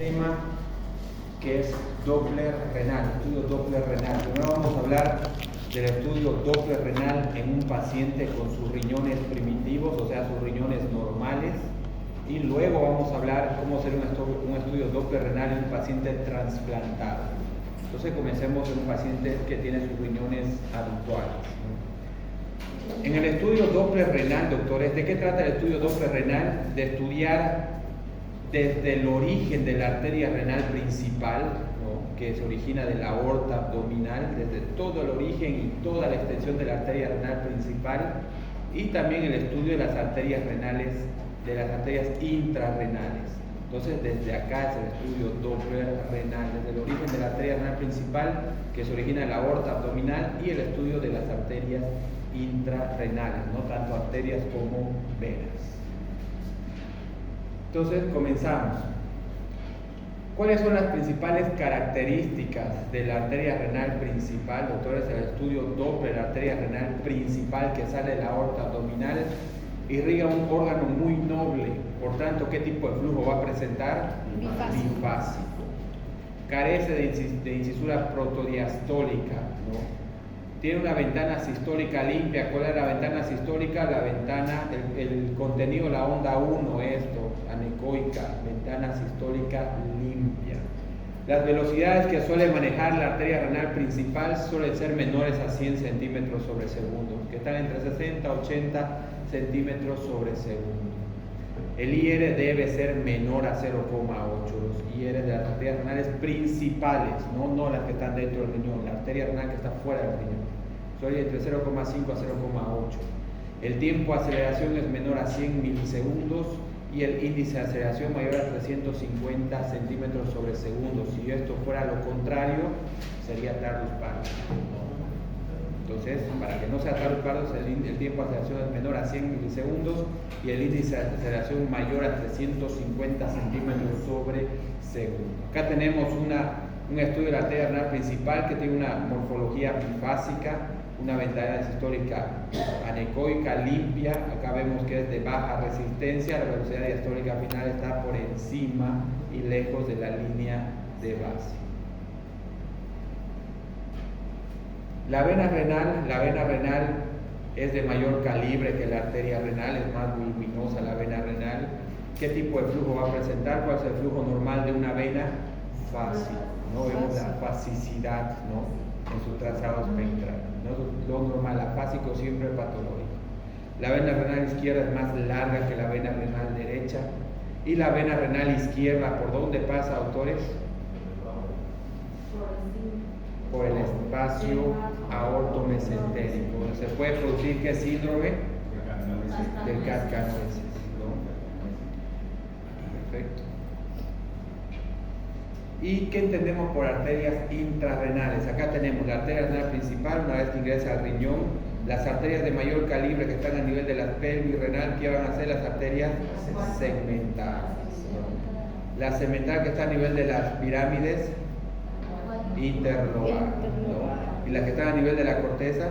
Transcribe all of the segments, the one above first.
tema que es Doppler renal, estudio Doppler renal. Primero vamos a hablar del estudio Doppler renal en un paciente con sus riñones primitivos, o sea, sus riñones normales, y luego vamos a hablar cómo hacer un estudio Doppler renal en un paciente trasplantado. Entonces comencemos en un paciente que tiene sus riñones habituales. En el estudio Doppler renal, doctores, ¿de qué trata el estudio Doppler renal? De estudiar desde el origen de la arteria renal principal, ¿no?, que se origina de la aorta abdominal, desde todo el origen y toda la extensión de la arteria renal principal, y también el estudio de las arterias renales, de las arterias intrarrenales. Entonces, desde acá es el estudio Doppler renal, desde el origen de la arteria renal principal, que se origina de la aorta abdominal, y el estudio de las arterias intrarrenales, no tanto arterias como venas. Entonces, comenzamos. ¿Cuáles son las principales características de la arteria renal principal? Doctores, el estudio Doppler, la arteria renal principal que sale de la aorta abdominal, irriga un órgano muy noble. Por tanto, ¿qué tipo de flujo va a presentar? Linfático. Carece de incisura protodiastólica, ¿no? Tiene una ventana sistólica limpia. ¿Cuál es la ventana sistólica? La ventana, el contenido de la onda 1, esto, anecoica, ventana sistólica limpia. Las velocidades que suele manejar la arteria renal principal suelen ser menores a 100 centímetros sobre segundo, que están entre 60 y 80 centímetros sobre segundo. El IR debe ser menor a 0,8, los IR de las arterias renales principales, no las que están dentro del riñón, la arteria renal que está fuera del riñón, suele entre 0,5 a 0,8. El tiempo de aceleración es menor a 100 milisegundos y el índice de aceleración mayor a 350 centímetros sobre segundo. Si esto fuera lo contrario, sería tardus pardo. Entonces, para que no sea tardus pardo, el tiempo de aceleración es menor a 100 milisegundos y el índice de aceleración mayor a 350 centímetros sobre segundo. Acá tenemos un estudio de la arteria renal principal que tiene una morfología bifásica, una ventana sistólica anecoica limpia. Acá vemos que es de baja resistencia, la velocidad diastólica final está por encima y lejos de la línea de base. La vena renal es de mayor calibre que la arteria renal, es más voluminosa la vena renal. ¿Qué tipo de flujo va a presentar? ¿Cuál es el flujo normal de una vena? Fácil, ¿no? Vemos la fasicidad, ¿no?, en su trazado espectral, ¿no? Lo normal, afásico siempre patológico. La vena renal izquierda es más larga que la vena renal derecha. Y la vena renal izquierda, ¿por dónde pasa, autores? Por el espacio aortomesentérico. Se puede producir, ¿qué síndrome? Del cascanueces, ¿no? Perfecto. ¿Y qué entendemos por arterias intrarrenales? Acá tenemos la arteria renal principal, una vez que ingresa al riñón, las arterias de mayor calibre que están a nivel de la pelvis renal, ¿qué van a ser? Las arterias segmentales, ¿no? La segmental que está a nivel de las pirámides interlobar, ¿no? Y las que están a nivel de la corteza,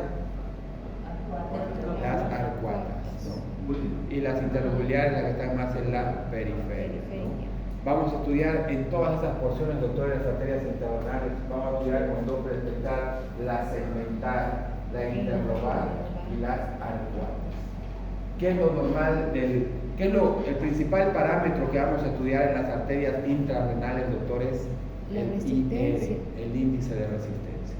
las arcuatas, ¿no? Y las interlobuliares, las que están más en la periferia, ¿no? Vamos a estudiar en todas esas porciones, doctores, las arterias intrarrenales. Vamos a estudiar con Doppler espectral la segmental, la interlobar y las arcuatas. ¿Qué es lo normal qué es el principal parámetro que vamos a estudiar en las arterias intrarrenales, doctores? El IR, el índice de resistencia.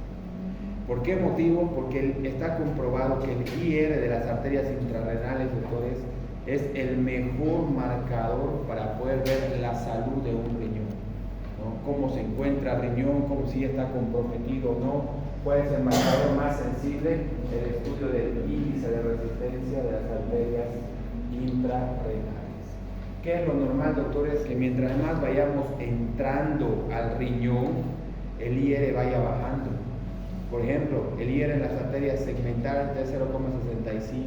¿Por qué motivo? Porque está comprobado que el IR de las arterias intrarrenales, doctores, es el mejor marcador para poder ver la salud de un riñón, ¿no? Cómo se encuentra el riñón, cómo si está comprometido o no. ¿Cuál es el marcador más sensible? El estudio del índice de resistencia de las arterias intrarrenales. ¿Qué es lo normal, doctores? Que mientras más vayamos entrando al riñón, el IR vaya bajando. Por ejemplo, el IR en las arterias segmentales está de 0,65,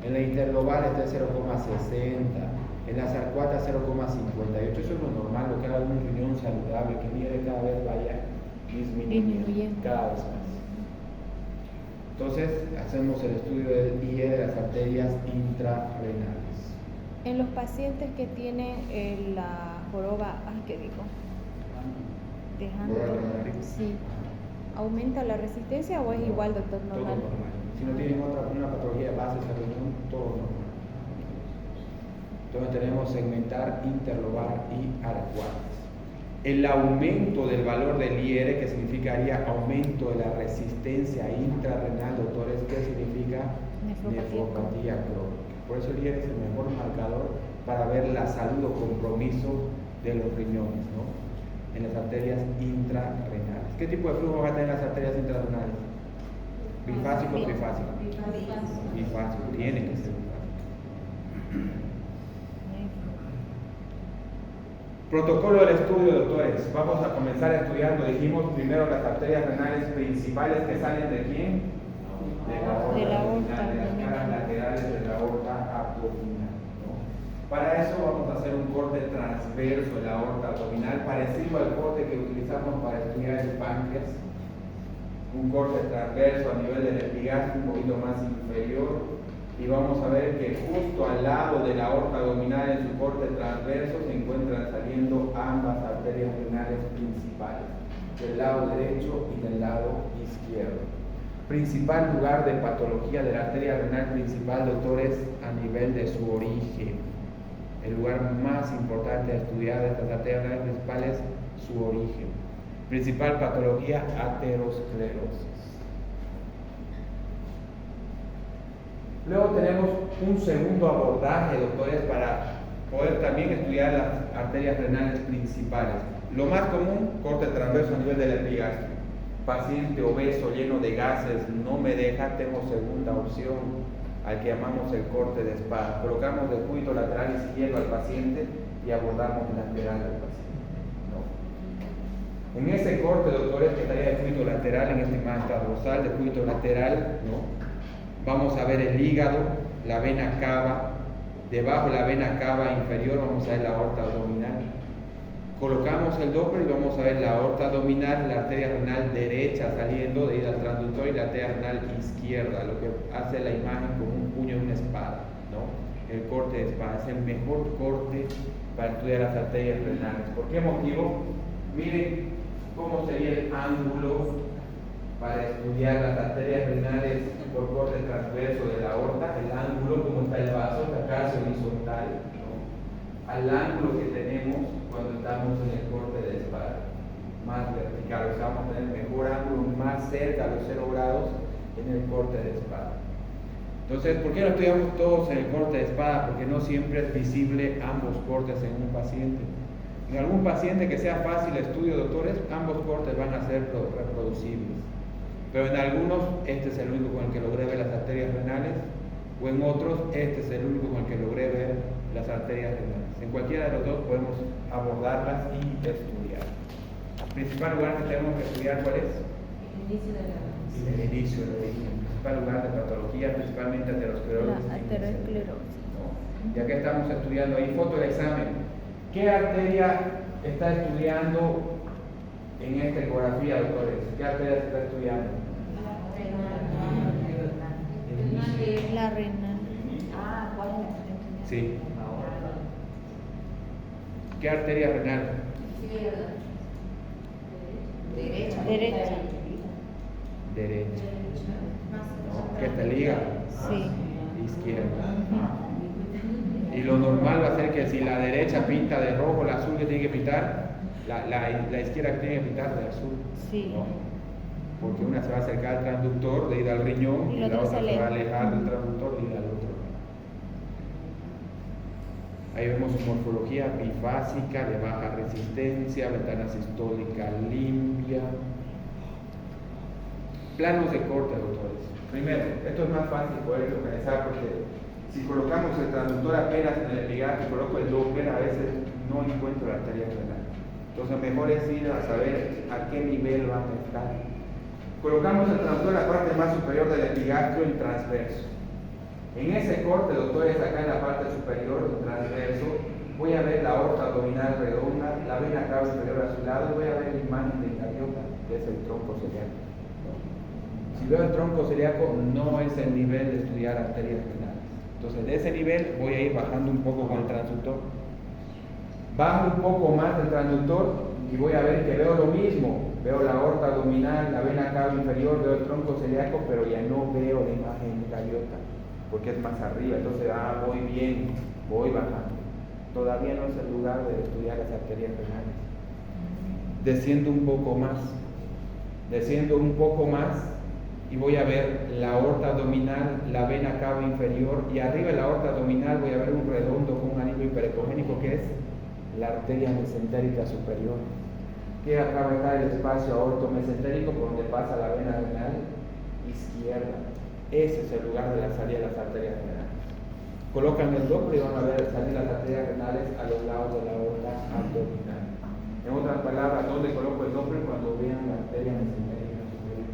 en la interlobar está de 0,60, en las arcuatas 0,58. Eso es lo normal, lo que haga un riñón saludable, que el IR cada vez vaya disminuyendo cada vez más. Entonces, hacemos el estudio del IR de las arterias intrarrenales. En los pacientes que tienen la joroba, ¿qué digo? Dejando. Sí. ¿Aumenta la resistencia o es igual, doctor, normal? Todo normal. Si no tienen una patología de base, todo normal. Entonces tenemos segmentar, interlobar y arcuates. El aumento del valor del IR, que significaría aumento de la resistencia intrarrenal, doctores, ¿qué significa? Nefropatía crónica. Por eso el IR es el mejor marcador para ver la salud o compromiso de los riñones, ¿no? En las arterias intrarrenales. ¿Qué tipo de flujo va a tener las arterias intrarrenales? ¿Bifásico o trifásico? Bifásico, tiene que ser bifásico. Protocolo del estudio, doctores. Vamos a comenzar estudiando, dijimos primero las arterias renales principales que salen ¿de quién? De la aorta, de las caras laterales de la aorta abdominal, ¿no? Para eso vamos a hacer un corte transverso de la aorta abdominal, parecido al corte que utilizamos para estudiar el páncreas. Un corte transverso a nivel del epigastrio, un poquito más inferior. Y vamos a ver que justo al lado de la aorta abdominal en su corte transverso se encuentran saliendo ambas arterias renales principales, del lado derecho y del lado izquierdo. Principal lugar de patología de la arteria renal principal, doctores, a nivel de su origen. El lugar más importante de estudiar de estas arterias renales principales, su origen. Principal patología, aterosclerosis. Luego tenemos un segundo abordaje, doctores, para poder también estudiar las arterias renales principales. Lo más común, corte transverso a nivel del epigastrio. Paciente obeso, lleno de gases, no me deja, tengo segunda opción, al que llamamos el corte de espada. Colocamos el cúbito lateral izquierdo al paciente y abordamos lateral al paciente, ¿no? En ese corte, doctores, que estaría el cúbito lateral, en este más dorsal del cúbito lateral, ¿no? Vamos a ver el hígado, la vena cava, debajo de la vena cava inferior vamos a ver la aorta abdominal. Colocamos el Doppler y vamos a ver la aorta abdominal, la arteria renal derecha saliendo de ida al transductor y la arteria renal izquierda, lo que hace la imagen como un puño de una espada, ¿no? El corte de espada es el mejor corte para estudiar las arterias renales. ¿Por qué motivo? Miren cómo sería el ángulo para estudiar las arterias renales por corte transverso de la aorta, el ángulo, como está el vaso, acá es horizontal, ¿no? Al ángulo que tenemos cuando estamos en el corte de espada, más vertical, o sea, vamos a tener mejor ángulo, más cerca a los 0 grados en el corte de espada. Entonces, ¿por qué no estudiamos todos en el corte de espada? Porque no siempre es visible ambos cortes en un paciente. En algún paciente que sea fácil estudio, doctores, ambos cortes van a ser reproducibles. Pero en algunos, este es el único con el que logré ver las arterias renales, o en otros, este es el único con el que logré ver las arterias renales. En cualquiera de los dos podemos abordarlas y estudiar. El principal lugar que tenemos que estudiar, ¿cuál es? El inicio de la El inicio del origen. El principal lugar de patología, principalmente aterosclerosis. La aterosclerosis. ¿No? Ya que estamos estudiando ahí, foto del examen. ¿Qué arteria está estudiando en esta ecografía, doctores? ¿Qué arteria se está estudiando? La renal. ¿Cuál es la? Sí. ¿Qué arteria renal? Derecha. Derecha. Derecha. ¿No? ¿Qué te liga? Sí. Izquierda. Y lo normal va a ser que si la derecha pinta de rojo, la azul que tiene que pintar, la izquierda que tiene que pintar de azul. Sí. ¿No? Porque una se va a acercar al transductor de ida al riñón y la otra se va a alejar del transductor de ida al otro. Ahí vemos su morfología bifásica de baja resistencia, ventana sistólica limpia. Planos de corte, doctores. Primero, esto es más fácil poder localizar porque si colocamos el transductor apenas en el epigastrio y coloco el Doppler, a veces no encuentro la arteria renal. Entonces mejor es ir a saber a qué nivel van a estar. Colocamos el transductor en la parte más superior del epigastrio en transverso. En ese corte, doctores, acá en la parte superior, en transverso, voy a ver la aorta abdominal redonda, la vena cava inferior a su lado, y voy a ver la imagen de cardiota, que es el tronco celíaco. Si veo el tronco celíaco, no es el nivel de estudiar arterias renales. Entonces, de ese nivel voy a ir bajando un poco con el transductor. Bajo un poco más el transductor y voy a ver que veo lo mismo. Veo la aorta abdominal, la vena cava inferior, veo el tronco celíaco, pero ya no veo la imagen gaviota, porque es más arriba. Entonces, voy bien, voy bajando. Todavía no es el lugar de estudiar las arterias renales. Desciendo un poco más y voy a ver la aorta abdominal, la vena cava inferior, y arriba de la aorta abdominal voy a ver un redondo con un anillo hiperecogénico que es la arteria mesentérica superior, que acá está el espacio aortomesentérico por donde pasa la vena renal izquierda. Ese es el lugar de la salida de las arterias renales. Colocan el Doppler y van a ver salir las arterias renales a los lados de la aorta abdominal. En otras palabras, ¿dónde coloco el Doppler? Cuando vean la arteria mesentérica superior.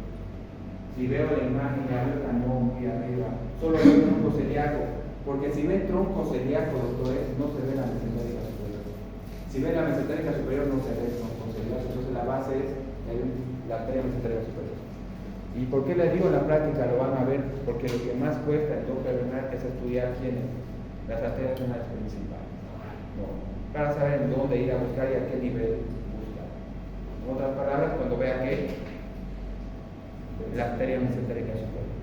Si veo la imagen gaviota, no muy arriba, solo veo el tronco celíaco, porque si ven tronco celíaco, doctores, no se ve la mesentérica superior. Si ven la mesentérica superior, no se ve el tronco celíaco. Entonces la base es la arteria mesentérica superior. ¿Y por qué les digo en la práctica? Lo van a ver, porque lo que más cuesta el Doppler renal es estudiar quiénes, las arterias renales principales. No, para saber en dónde ir a buscar y a qué nivel buscar. En otras palabras, cuando vea que la arteria mesentérica superior.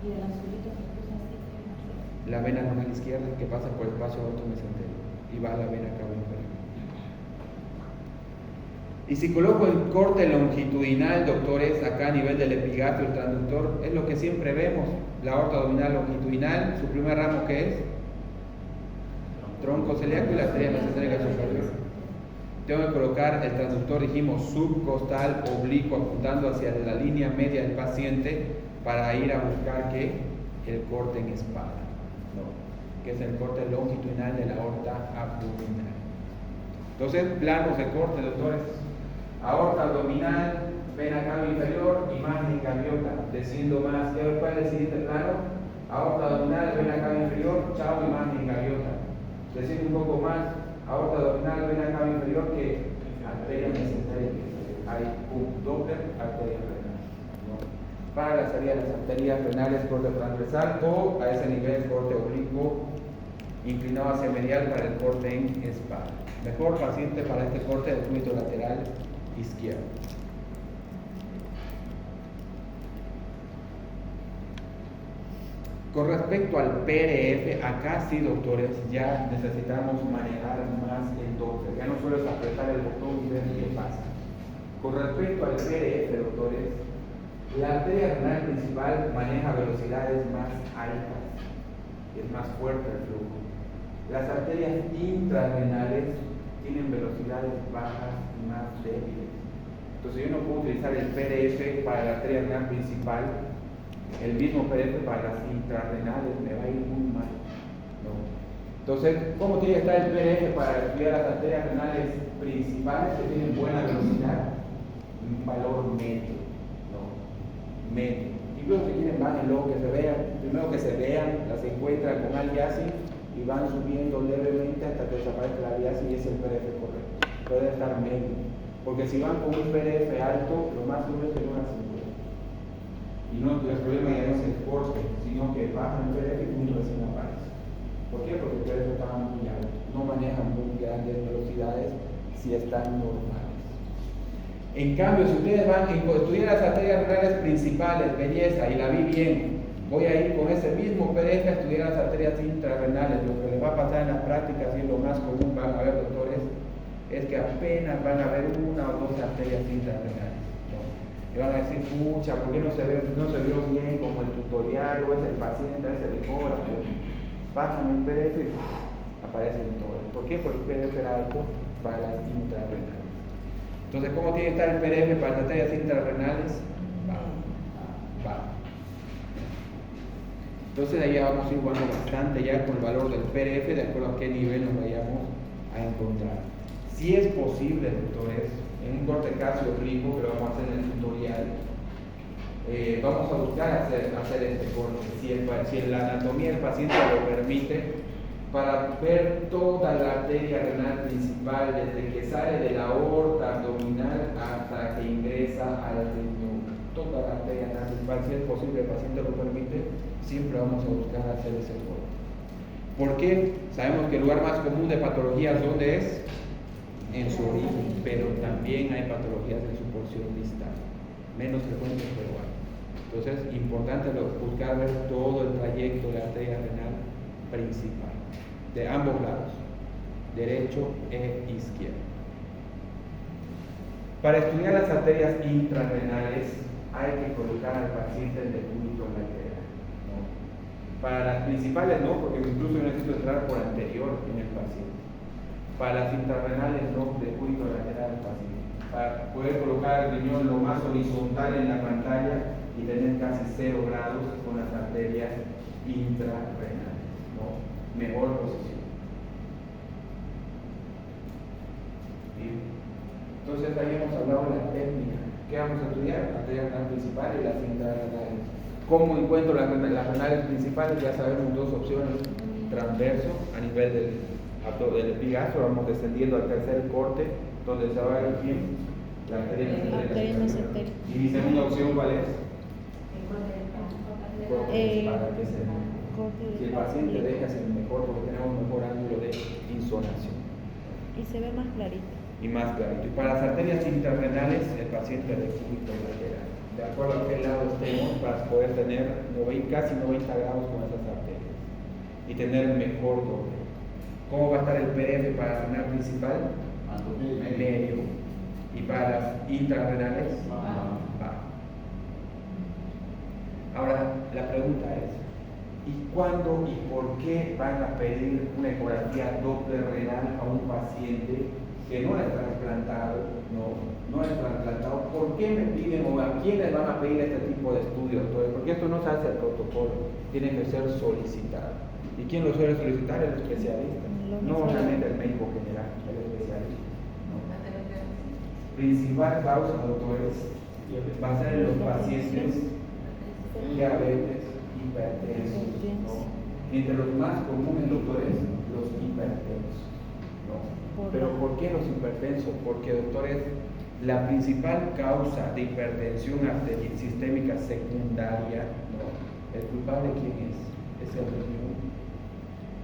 ¿Y el azulito que puso así? La vena renal izquierda que pasa por el espacio aortomesentérico y va a la vena cava inferior. Y si coloco el corte longitudinal, doctores, acá a nivel del epigastrio, el transductor, es lo que siempre vemos, la aorta abdominal longitudinal, su primer ramo que es tronco celíaco y la arteria mesentérica superior. Tengo que colocar el transductor, dijimos, subcostal oblicuo, apuntando hacia la línea media del paciente para ir a buscar que el corte en espada, ¿no? Que es el corte longitudinal de la aorta abdominal. Entonces, planos de corte, doctores. Aorta abdominal, vena cava inferior, imagen gaviota. Desciendo más, ¿cuál es el siguiente plano? Aorta abdominal, vena cava inferior, chao, imagen gaviota. Desciendo un poco más, aorta abdominal, vena cava inferior, que arteria mesentérica. Hay un Doppler, arteria renal, ¿no? Para la salida de las arterias renales, corte transversal, o a ese nivel, corte oblicuo, inclinado hacia medial para el corte en espada. Mejor paciente para este corte del cúbito lateral izquierdo. Con respecto al PRF, acá sí, doctores, ya necesitamos manejar más el Doppler. Ya no solo es apretar el botón y ver qué pasa. Con respecto al PRF, doctores, la arteria renal principal maneja velocidades más altas, es más fuerte el flujo. Las arterias intrarrenales tienen velocidades bajas y más débiles. Entonces yo no puedo utilizar el PRF para la arteria renal principal, el mismo PRF para las intrarrenales, me va a ir muy mal, ¿no? Entonces, ¿cómo tiene que estar el PRF para estudiar las arterias renales principales que tienen buena velocidad? Un valor medio, ¿no? Medio. Y luego que quieren bájenlo, que se vean, primero que se vean, las encuentran con aliasing y van subiendo levemente hasta que desaparezca la aliasing y es el PRF correcto. Puede estar medio. Porque si van con un PRF alto, lo más seguro es que no las encuentren. Y no, el problema ya no es el corte, sino que bajan el PRF y punto recién aparece. ¿Por qué? Porque el PRF está muy alto. No manejan muy grandes velocidades si están normales. En cambio, si ustedes van a estudiar las arterias renales principales, belleza, y la vi bien, voy a ir con ese mismo PRF a estudiar las arterias intrarrenales. Lo que les va a pasar en la práctica, si es lo más común, van a ver, doctores, es que apenas van a ver una o dos arterias intrarrenales, ¿no? Y van a decir, pucha, ¿por qué no se vio bien como el tutorial o es el paciente, es el ecógrafo? Bajan el PRF y aparecen todos. ¿Por qué? Porque el PRF era alto para las intrarrenales. Entonces, ¿cómo tiene que estar el PRF para las arterias intrarrenales? Bajo. Entonces ahí vamos a ir jugando bastante ya con el valor del PRF de acuerdo a qué nivel nos vayamos a encontrar. Si es posible, doctores, en un corte calcio oblicuo que lo vamos a hacer en el tutorial, vamos a buscar hacer este corte, si la anatomía del paciente lo permite, para ver toda la arteria renal principal, desde que sale de la aorta abdominal hasta que ingresa al riñón. Toda la arteria renal principal, si es posible, el paciente lo permite, siempre vamos a buscar hacer ese corte. ¿Por qué? Sabemos que el lugar más común de patologías, ¿dónde es? En su origen, pero también hay patologías en su porción distal, menos frecuentes, pero hay. Entonces, importante buscar ver todo el trayecto de la arteria renal principal, de ambos lados, derecho e izquierdo. Para estudiar las arterias intrarrenales hay que colocar al paciente en decúbito lateral, ¿no? Para las principales no, porque incluso yo necesito entrar por anterior en el paciente. Para las intrarrenales no, decúbito lateral al paciente. Para poder colocar el riñón lo más horizontal en la pantalla y tener casi 0 grados con las arterias intrarrenales, ¿no? Mejor posición. Bien. Entonces ahí hemos hablado de la técnica. ¿Qué vamos a estudiar? La arteria renal principal y las intrarrenales. ¿Cómo encuentro las renales principales? Ya sabemos dos opciones. Transverso, a nivel del epigastro, vamos descendiendo al tercer corte, donde se va a ver bien la arteria mesenteria. Y mi segunda opción, ¿cuál es? Para que si el paciente deja ser mejor, porque tenemos un mejor ángulo de insonación. Y se ve más clarito. Y más clarito. Y para las arterias intrarrenales, el paciente decúbito lateral. De acuerdo a qué lado estemos, para poder tener casi 90 grados con esas arterias. Y tener mejor doble. ¿Cómo va a estar el PRF para la renal principal? En medio. Y para las intrarrenales, bajo. Ahora, la pregunta es, ¿y cuándo y por qué van a pedir una ecografía Doppler renal a un paciente que no es trasplantado? No es trasplantado. ¿Por qué me piden o a quiénes van a pedir este tipo de estudios? Porque esto no se hace al protocolo, tiene que ser solicitado. ¿Y quién lo suele solicitar? El especialista. No realmente el médico general, el especialista. ¿No? Principal causa, doctores, va a ser en los pacientes diabetes, hipertensos, ¿no? Entre los más comunes, doctores, los hipertensos, ¿no? Pero ¿por qué los hipertensos? Porque, doctores, la principal causa de hipertensión sistémica secundaria, ¿no? ¿El culpable quién es? Es el riñón.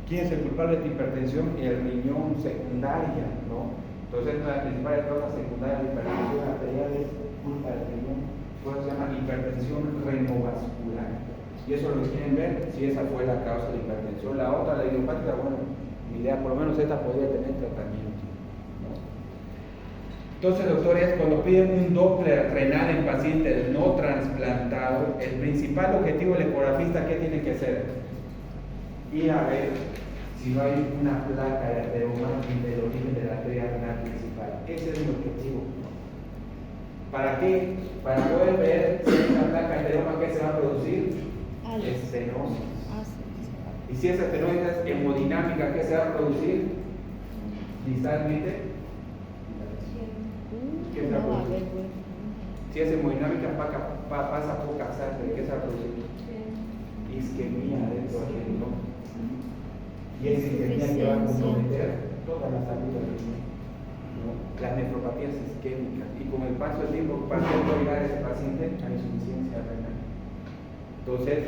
¿Quién es el culpable de hipertensión? El riñón secundaria, ¿no? Entonces, una de las principales causas secundarias de hipertensión arterial es culpa del riñón. Por eso se llama hipertensión renovascular. Y eso lo quieren ver si esa fue la causa de hipertensión. La otra, la idiopática, bueno, mi idea, por lo menos esta podría tener tratamiento, ¿no? Entonces, doctores, cuando piden un Doppler renal en pacientes no transplantados, el principal objetivo del ecografista, ¿qué tiene que hacer? Ir a ver si no hay una placa de ateroma del origen de la arteria renal principal. Ese es el objetivo. ¿Para qué? Para poder ver si esa placa de ateroma que se va a producir, estenosis. Y si esa estenosis es hemodinámica, ¿qué se va a producir? Distalmente. ¿Qué se va a producir? Si es hemodinámica, pasa poca sangre, ¿qué se va a producir? Isquemia dentro del riñón. Y es isquemia que va a comprometer toda la salud del riñón, ¿no? Las nefropatías isquémicas. Y con el paso del tiempo, para poder llegar a ese paciente a insuficiencia renal. Entonces,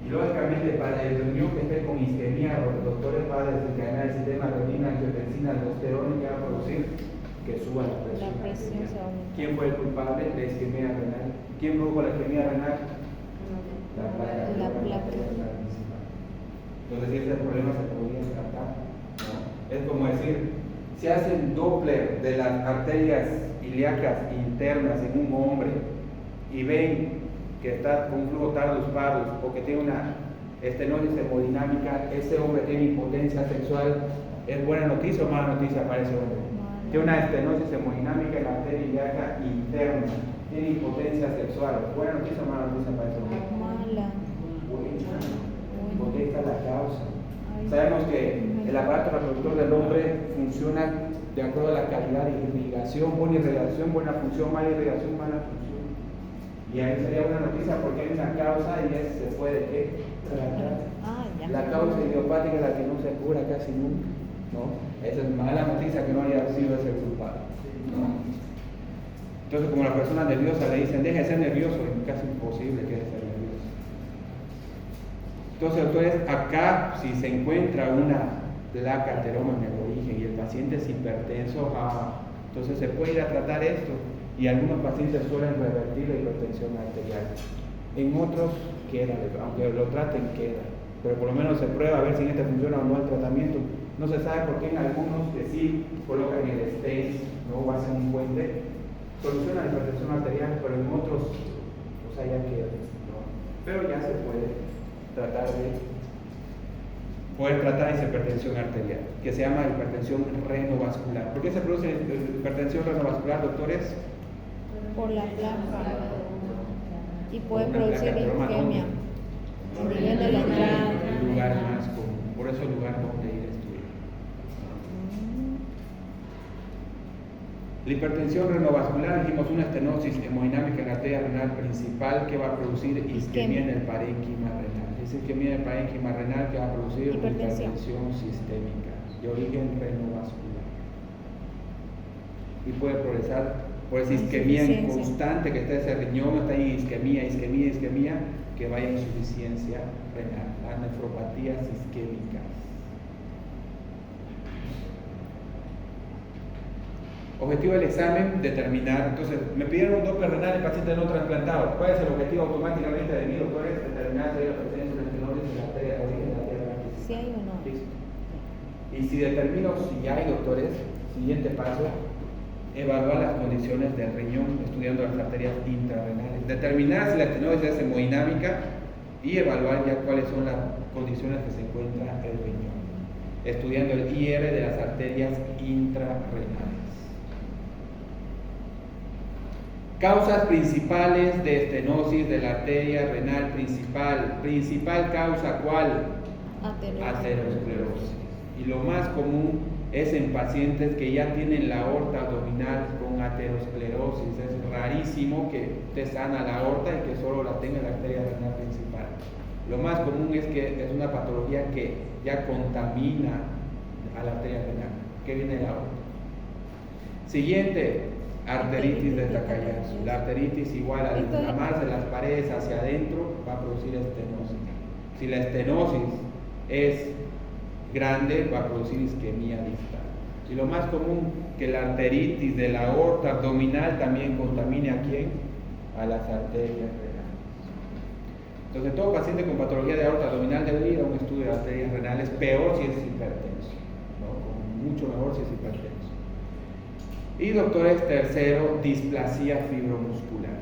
y lógicamente para el riñón que esté con isquemia, los doctores van a desencadenar el sistema renina, angiotensina, aldosterona, que va a producir que suba la presión. ¿Quién fue el culpable de la isquemia renal? ¿Quién produjo la isquemia renal? La placa. Entonces, si ese problema se podría tratar, ¿no? Es como decir, si hacen Doppler de las arterias ilíacas internas en un hombre y ven que está con un flujo tardus parus o que tiene una estenosis hemodinámica, ese hombre tiene impotencia sexual, ¿es buena noticia o mala noticia para ese hombre? Tiene una estenosis hemodinámica en la arteria ilíaca interna, tiene impotencia sexual, ¿buena noticia o mala noticia para ese hombre? Mala. Porque esta es la causa. Sabemos que el aparato reproductor del hombre funciona de acuerdo a la calidad de irrigación, buena irrigación, buena función, mala irrigación, mala función. Y ahí sería una noticia porque hay una causa y se puede tratar. La causa idiopática es la que no se cura casi nunca, ¿no? Esa es mala noticia que no haya sido ese culpable, ¿no? Entonces, como la persona nerviosa le dicen, deje de ser nervioso, es casi imposible que deje de ser nervioso. Entonces, doctores, acá si se encuentra una placa ateroma en el origen y el paciente es hipertenso, entonces se puede ir a tratar esto, y algunos pacientes suelen revertir la hipertensión arterial. En otros queda, aunque lo traten queda, pero por lo menos se prueba a ver si en este funciona o no el tratamiento. No se sabe por qué en algunos que sí colocan el stent, ¿no? O hacen un puente, soluciona la hipertensión arterial, pero en otros, o sea, ya queda, ¿no? Pero ya se puede tratar esa hipertensión arterial, que se llama hipertensión renovascular. ¿Por qué se produce hipertensión renovascular, doctores? Por la placa. Y puede Una producir placa ateroma, isquemia. A nivel de la entrada. El lugar más común, por eso el lugar donde ir a estudiar. La hipertensión renovascular, dijimos una estenosis hemodinámica en la arteria renal principal que va a producir isquemia en el parénquima renal. Es isquemia en el parénquima renal que va a producir hipertensión sistémica de origen renovascular. Y puede progresar por esa isquemia constante que está ese riñón, está en isquemia, que vaya a insuficiencia renal, las nefropatías isquémicas. Objetivo del examen, determinar. Entonces, me pidieron un Doppler renal en paciente no trasplantado. ¿Cuál es el objetivo automáticamente de mi doctor? Es determinar si hay la presencia de una estenosis en la arteria de origen de la arteria renal. Si hay o no. Listo. Y si determino si hay, doctores, siguiente paso, evaluar las condiciones del riñón estudiando las arterias intrarrenales. Determinar si la estenosis es hemodinámica y evaluar ya cuáles son las condiciones que se encuentra el riñón, estudiando el IR de las arterias intrarrenales. Causas principales de estenosis de la arteria renal principal. Principal causa, ¿cuál? Aterosclerosis. Y lo más común es en pacientes que ya tienen la aorta abdominal con aterosclerosis. Es rarísimo que esté sana la aorta y que solo la tenga la arteria renal principal. Lo más común es que es una patología que ya contamina a la arteria renal, que viene de la aorta. Siguiente, arteritis de Takayasu. La arteritis igual al inflamarse las paredes hacia adentro va a producir estenosis. Si la estenosis es grande, va a producir isquemia distal. Y lo más común, que la arteritis de la aorta abdominal también contamine ¿a quién? A las arterias renales. Entonces, todo paciente con patología de aorta abdominal debe ir a un estudio de arterias renales, peor si es hipertenso, ¿no? Mucho mejor si es hipertenso. Y doctores, tercero, displasia fibromuscular.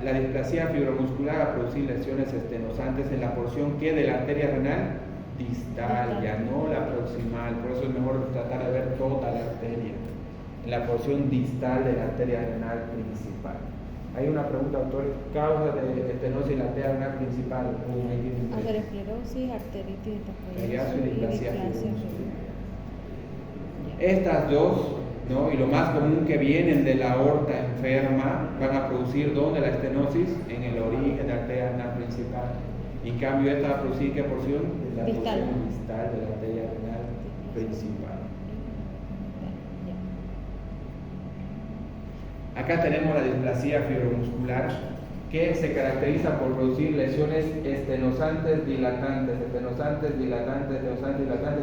La displasia fibromuscular va a producir lesiones estenosantes en la porción que de la arteria renal distal, ya no la proximal. Por eso es mejor tratar de ver toda la arteria, en la porción distal de la arteria renal principal. Hay una pregunta, doctor, causa de estenosis en la arteria renal principal. Aterosclerosis, arteritis de Takayasu Y displasia fibromuscular. fibromuscular. Estas dos, ¿no? Y lo más común que vienen de la aorta enferma van a producir ¿dónde la estenosis? En el origen de la arteria renal principal. En cambio, esta va a producir ¿qué porción? La porción distal de la arteria renal principal. Acá tenemos la displasia fibromuscular, que se caracteriza por producir lesiones estenosantes dilatantes.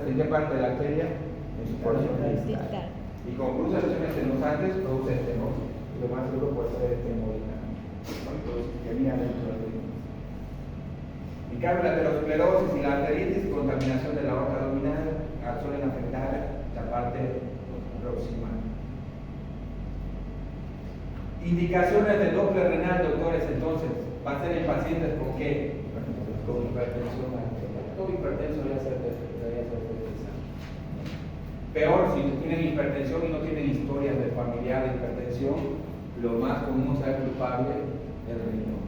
¿En qué parte de la arteria? En su porción distal. Y como produce lesiones estenosantes, produce estenosis. Lo más seguro puede ser hemodinámica, ¿no? Entonces, isquemia dentro del riñón. En cambio, la aterosclerosis y la arteritis, contaminación de la aorta abdominal, suelen afectar la parte proximal. Indicaciones de Doppler renal, doctores, entonces, va a ser en pacientes con qué? Con hipertensión arterial. Todo hipertenso debería ser fertilizado. Peor, si tienen hipertensión y no tienen historias de familiar de hipertensión, lo más común sea culpable el riñón.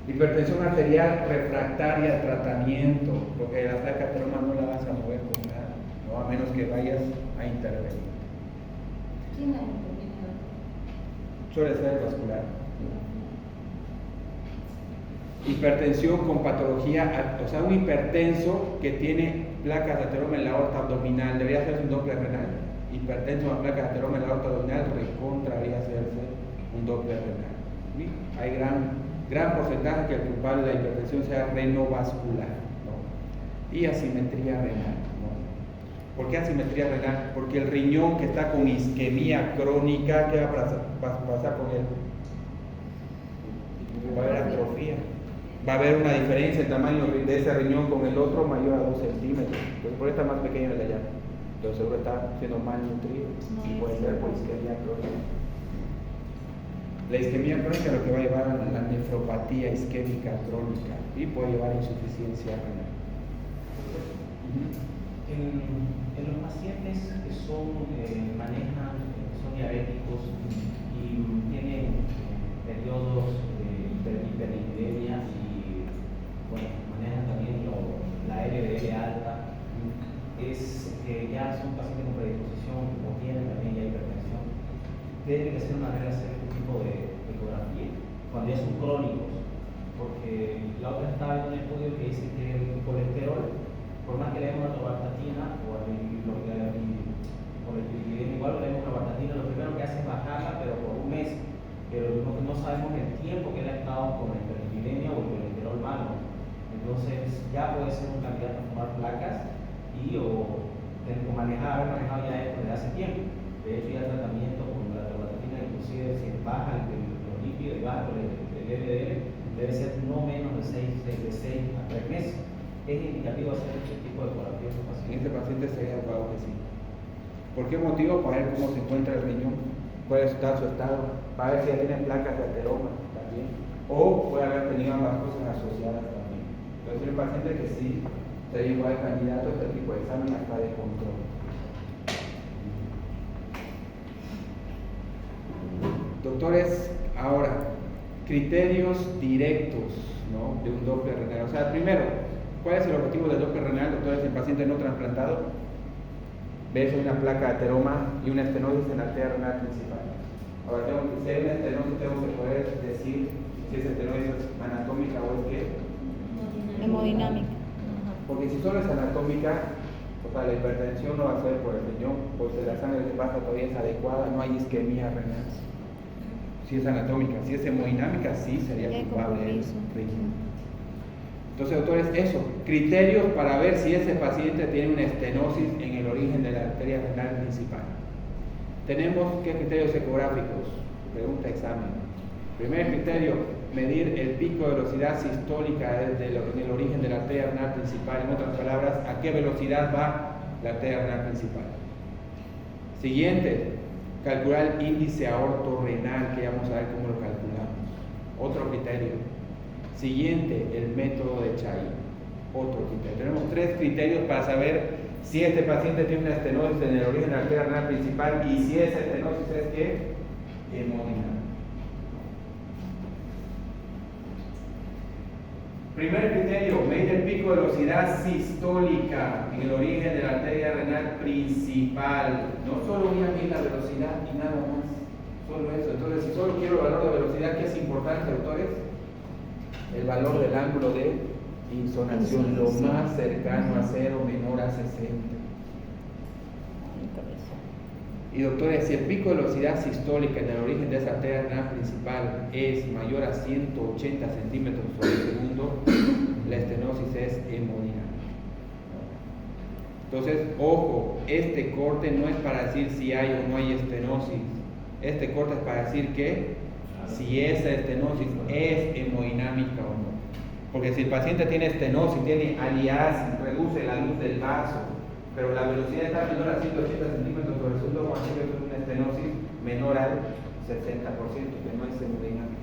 Hipertensión arterial refractaria al tratamiento, porque la placa ateroma no la vas a mover con nada, ¿no? A menos que vayas a intervenir. ¿Quién ha intervenido? Suele ser vascular. Hipertensión con patología, o sea, un hipertenso que tiene placas de ateroma en la aorta abdominal, debería hacerse un Doppler renal. Hipertenso con placas de ateroma en la aorta abdominal, recontra debería hacerse un Doppler renal. ¿Sí? Hay gran gran porcentaje que el culpable de la hipertensión sea renovascular, ¿no? Y asimetría renal, ¿no? ¿Por qué asimetría renal? Porque el riñón que está con isquemia crónica, ¿qué va a pasar con él? Va a haber atrofia. Va a haber una diferencia el tamaño de ese riñón con el otro mayor a 2 centímetros. Entonces, por eso está más pequeño el de allá. Entonces, seguro está siendo mal nutrido y puede ser por isquemia crónica. La isquemia crónica es lo que va a llevar a la nefropatía isquémica crónica y puede llevar a insuficiencia renal. En los pacientes que son son diabéticos y tienen periodos de hiperlipidemia y bueno, manejan también la LDL alta, es que ya son pacientes con predisposición o tienen también ya hipertensión, tienen que hacer una regla hacer este tipo de ecografía cuando ya son crónicos, porque la otra estaba en un estudio que dice que el colesterol, por más que le demos una torvastatina o el igual le demos una torvastatina, lo primero que hace es bajarla, pero por un mes, pero no sabemos el tiempo que él ha estado con la hiperlipidemia o el colesterol malo. Entonces ya puede ser un candidato a tomar placas o haber manejado ya esto desde hace tiempo. De hecho, ya el tratamiento con la torvastatina, inclusive si baja los lípidos y baja el LDL, debe ser no menos de 6 a 3 meses. ¿Es indicativo hacer este tipo de ecografía en pacientes? En este paciente sería algo que sí. ¿Por qué motivo? Para ver cómo se encuentra el riñón, cuál está su estado, para ver si ya tiene placas de ateroma también, o puede haber tenido ambas cosas asociadas también. Entonces, el paciente que sí sería igual candidato a este tipo de examen hasta de control. Doctores, ahora, criterios directos, ¿no?, de un Doppler renal. O sea, primero, ¿cuál es el objetivo del Doppler renal, doctores, en paciente no trasplantado? Ves una placa de ateroma y una estenosis en la arteria renal principal. Ahora, si hay una estenosis, tengo que poder decir si esa estenosis es anatómica o es qué. Hemodinámica. Porque si solo es anatómica, o sea, la hipertensión no va a ser por el riñón, porque la sangre que pasa todavía es adecuada, no hay isquemia renal. Si es anatómica, si es hemodinámica, sí sería culpable el riñón. Entonces, doctores, eso, criterios para ver si ese paciente tiene una estenosis en el origen de la arteria renal principal. Tenemos, ¿qué criterios ecográficos? Pregunta examen. Primer criterio, medir el pico de velocidad sistólica en el origen de la arteria renal principal. En otras palabras, ¿a qué velocidad va la arteria renal principal? Siguiente, calcular el índice aortorrenal, que ya vamos a ver cómo lo calculamos. Otro criterio. Siguiente, el método de Chai. Otro criterio. Tenemos 3 criterios para saber si este paciente tiene una estenosis en el origen de la arteria renal principal y si esa estenosis es ¿qué? Hemodinámica. Primer criterio, medir el pico de velocidad sistólica en el origen de la arteria renal principal. No solo voy a medir la velocidad y nada más, solo eso. Entonces, si solo quiero el valor de velocidad, ¿qué es importante, doctores? El valor del ángulo de insonación, lo más cercano a 0, menor a 60. Y doctores, si el pico de velocidad sistólica en el origen de esa arteria renal principal es mayor a 180 centímetros por segundo, la estenosis es hemodinámica. Entonces, ojo, este corte no es para decir si hay o no hay estenosis. Este corte es para decir que si esa estenosis es hemodinámica o no. Porque si el paciente tiene estenosis, tiene aliasis, reduce la luz del vaso, pero la velocidad está menor a 180 centímetros sobre segundo, cuando es una estenosis menor al 60%, que no es hemodinámica.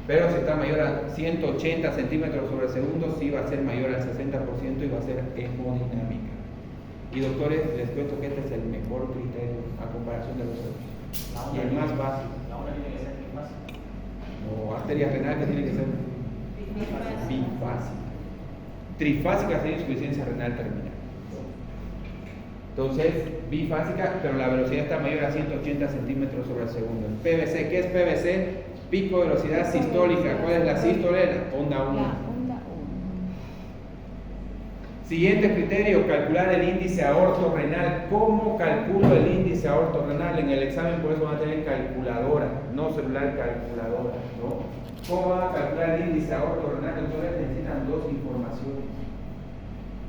Pero si está mayor a 180 centímetros sobre segundo, sí va a ser mayor al 60% y va a ser hemodinámica. Y doctores, les cuento que este es el mejor criterio a comparación de los otros. Y el más básico. La una tiene que ser trifásica. O arteria renal, que tiene que ser bifásica. Trifásica sería insuficiencia renal terminal. Entonces, bifásica, pero la velocidad está mayor a 180 centímetros sobre segundo. PVC, ¿qué es PVC? Pico de velocidad sistólica. ¿Cuál es la sístole? Onda 1. Siguiente criterio, calcular el índice aorto-renal. ¿Cómo calculo el índice aorto-renal? En el examen por eso van a tener calculadora, no celular, calculadora, ¿no? ¿Cómo van a calcular el índice aorto-renal? Entonces necesitan dos informaciones.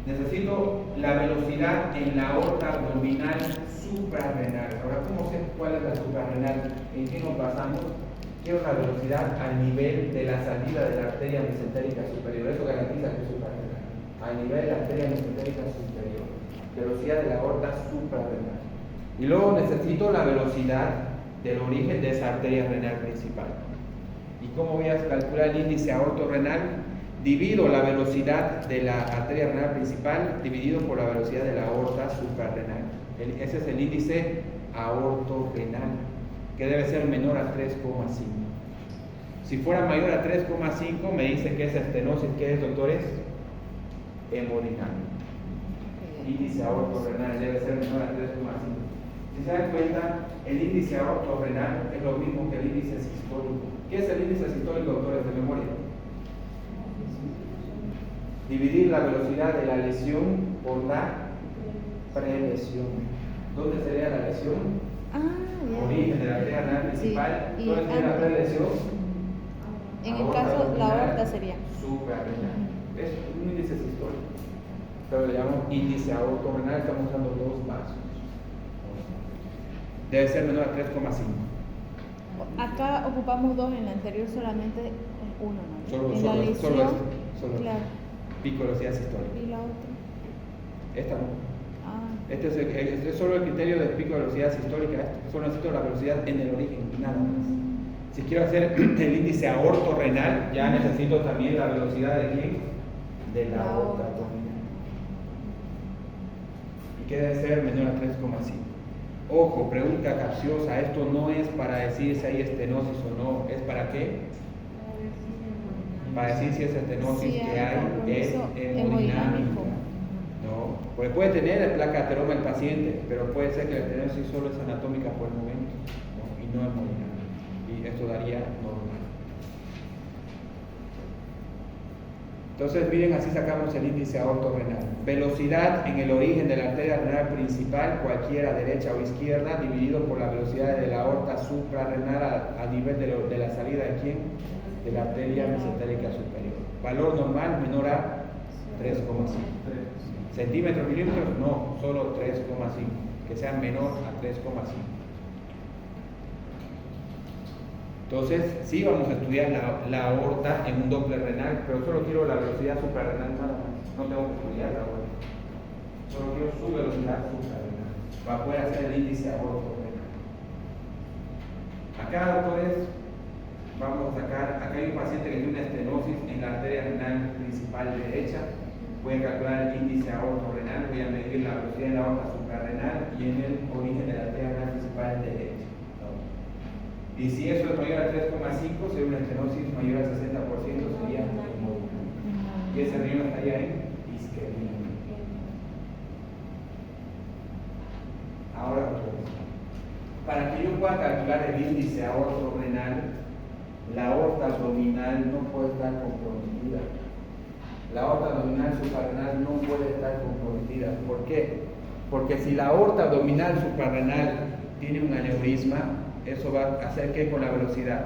Necesito la velocidad en la aorta abdominal suprarrenal. Ahora, ¿cómo sé cuál es la suprarrenal? ¿En qué nos basamos? Quiero la velocidad al nivel de la salida de la arteria mesentérica superior. Eso garantiza que es suprarrenal. Al nivel de la arteria mesentérica superior. Velocidad de la aorta suprarrenal. Y luego necesito la velocidad del origen de esa arteria renal principal. ¿Y cómo voy a calcular el índice aorto-renal? Divido la velocidad de la arteria renal principal dividido por la velocidad de la aorta suprarrenal. Ese es el índice aorto-renal, que debe ser menor a 3,5. Si fuera mayor a 3,5 me dice que es estenosis. ¿Qué es, doctores? Hemodinamia. Índice aorto-renal debe ser menor a 3,5. Si se dan cuenta, el índice aorto-renal es lo mismo que el índice sistólico. ¿Qué es el índice sistólico, doctores, de memoria? Dividir la velocidad de la lesión por la prelesión. ¿Dónde sería la lesión? Origen de la arteria renal principal. Sí. ¿Dónde sería la prelesión? En el caso, la aorta sería suprarrenal. Es un índice sistólico, pero le llamamos índice aorto-renal. Estamos usando dos vasos. Debe ser menor a 3,5. Acá ocupamos dos, en la anterior solamente uno, ¿no? Solo en la lesión, solo claro. pico de velocidad sistólica. ¿Y la otra? Esta no. Ah, Este es solo el criterio de pico de velocidad sistólica. Solo necesito la velocidad en el origen, nada más. Si quiero hacer el índice aorto-renal, ya necesito también la velocidad de quién? De la aorta abdominal. Y que debe ser menor a 3,5. Ojo, pregunta capciosa, esto no es para decir si hay estenosis o no, ¿es para qué? Para decir si es estenosis sí, que hay es compromiso hemodinámico. No, pues puede tener placa ateroma el paciente, pero puede ser que la estenosis solo es anatómica por el momento, ¿no? Y no hemodinámica. Y esto daría normal. Entonces, miren, así sacamos el índice aorto-renal. Velocidad en el origen de la arteria renal principal, cualquiera, derecha o izquierda, dividido por la velocidad de la aorta suprarrenal a nivel de la salida de quién? De la arteria mesentérica superior. Valor normal menor a 3,5. Centímetros, milímetros, no, solo 3,5. Que sea menor a 3,5. Entonces, sí vamos a estudiar la aorta en un Doppler renal, pero solo quiero la velocidad suprarrenal nada más. No tengo que estudiar la aorta. Solo quiero su velocidad suprarrenal para poder hacer el índice aorto-renal. Acá, doctores, vamos a sacar, acá hay un paciente que tiene una estenosis en la arteria renal principal derecha. Voy a calcular el índice aorto-renal, voy a medir la velocidad de la aorta suprarrenal y en el origen de la arteria renal principal derecha. Y si eso es mayor a 3,5, sería una estenosis mayor al 60%, sería hemodinámica. Y ese riñón estaría en isquemia. Ahora, para que yo pueda calcular el índice aorto-renal, la aorta abdominal no puede estar comprometida. La aorta abdominal suprarrenal no puede estar comprometida. ¿Por qué? Porque si la aorta abdominal suprarrenal tiene un aneurisma, eso va a hacer que con la velocidad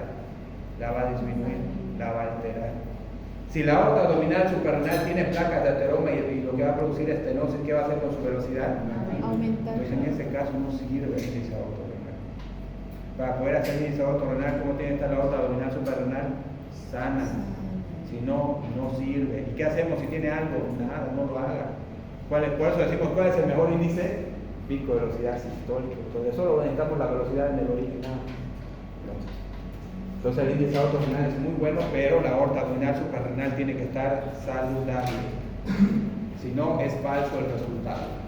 la va a disminuir, la va a alterar. Si la aorta abdominal suprarrenal tiene placas de ateroma y lo que va a producir estenosis, ¿qué va a hacer con su velocidad? aumentar. Entonces en ese caso no sirve el índice aorto-renal. Para poder hacer el índice aorto-renal, ¿cómo tiene que estar la aorta abdominal suprarrenal? Sana. Si no, no sirve. ¿Y qué hacemos si tiene algo? Nada, no lo haga. Por eso decimos, ¿cuál es el mejor índice? Pico de velocidad sistólica. Entonces, solo necesitamos la velocidad en el origen. Entonces, el índice aorto-renal es muy bueno, pero la aorta abdominal suprarrenal tiene que estar saludable. Si no, es falso el resultado.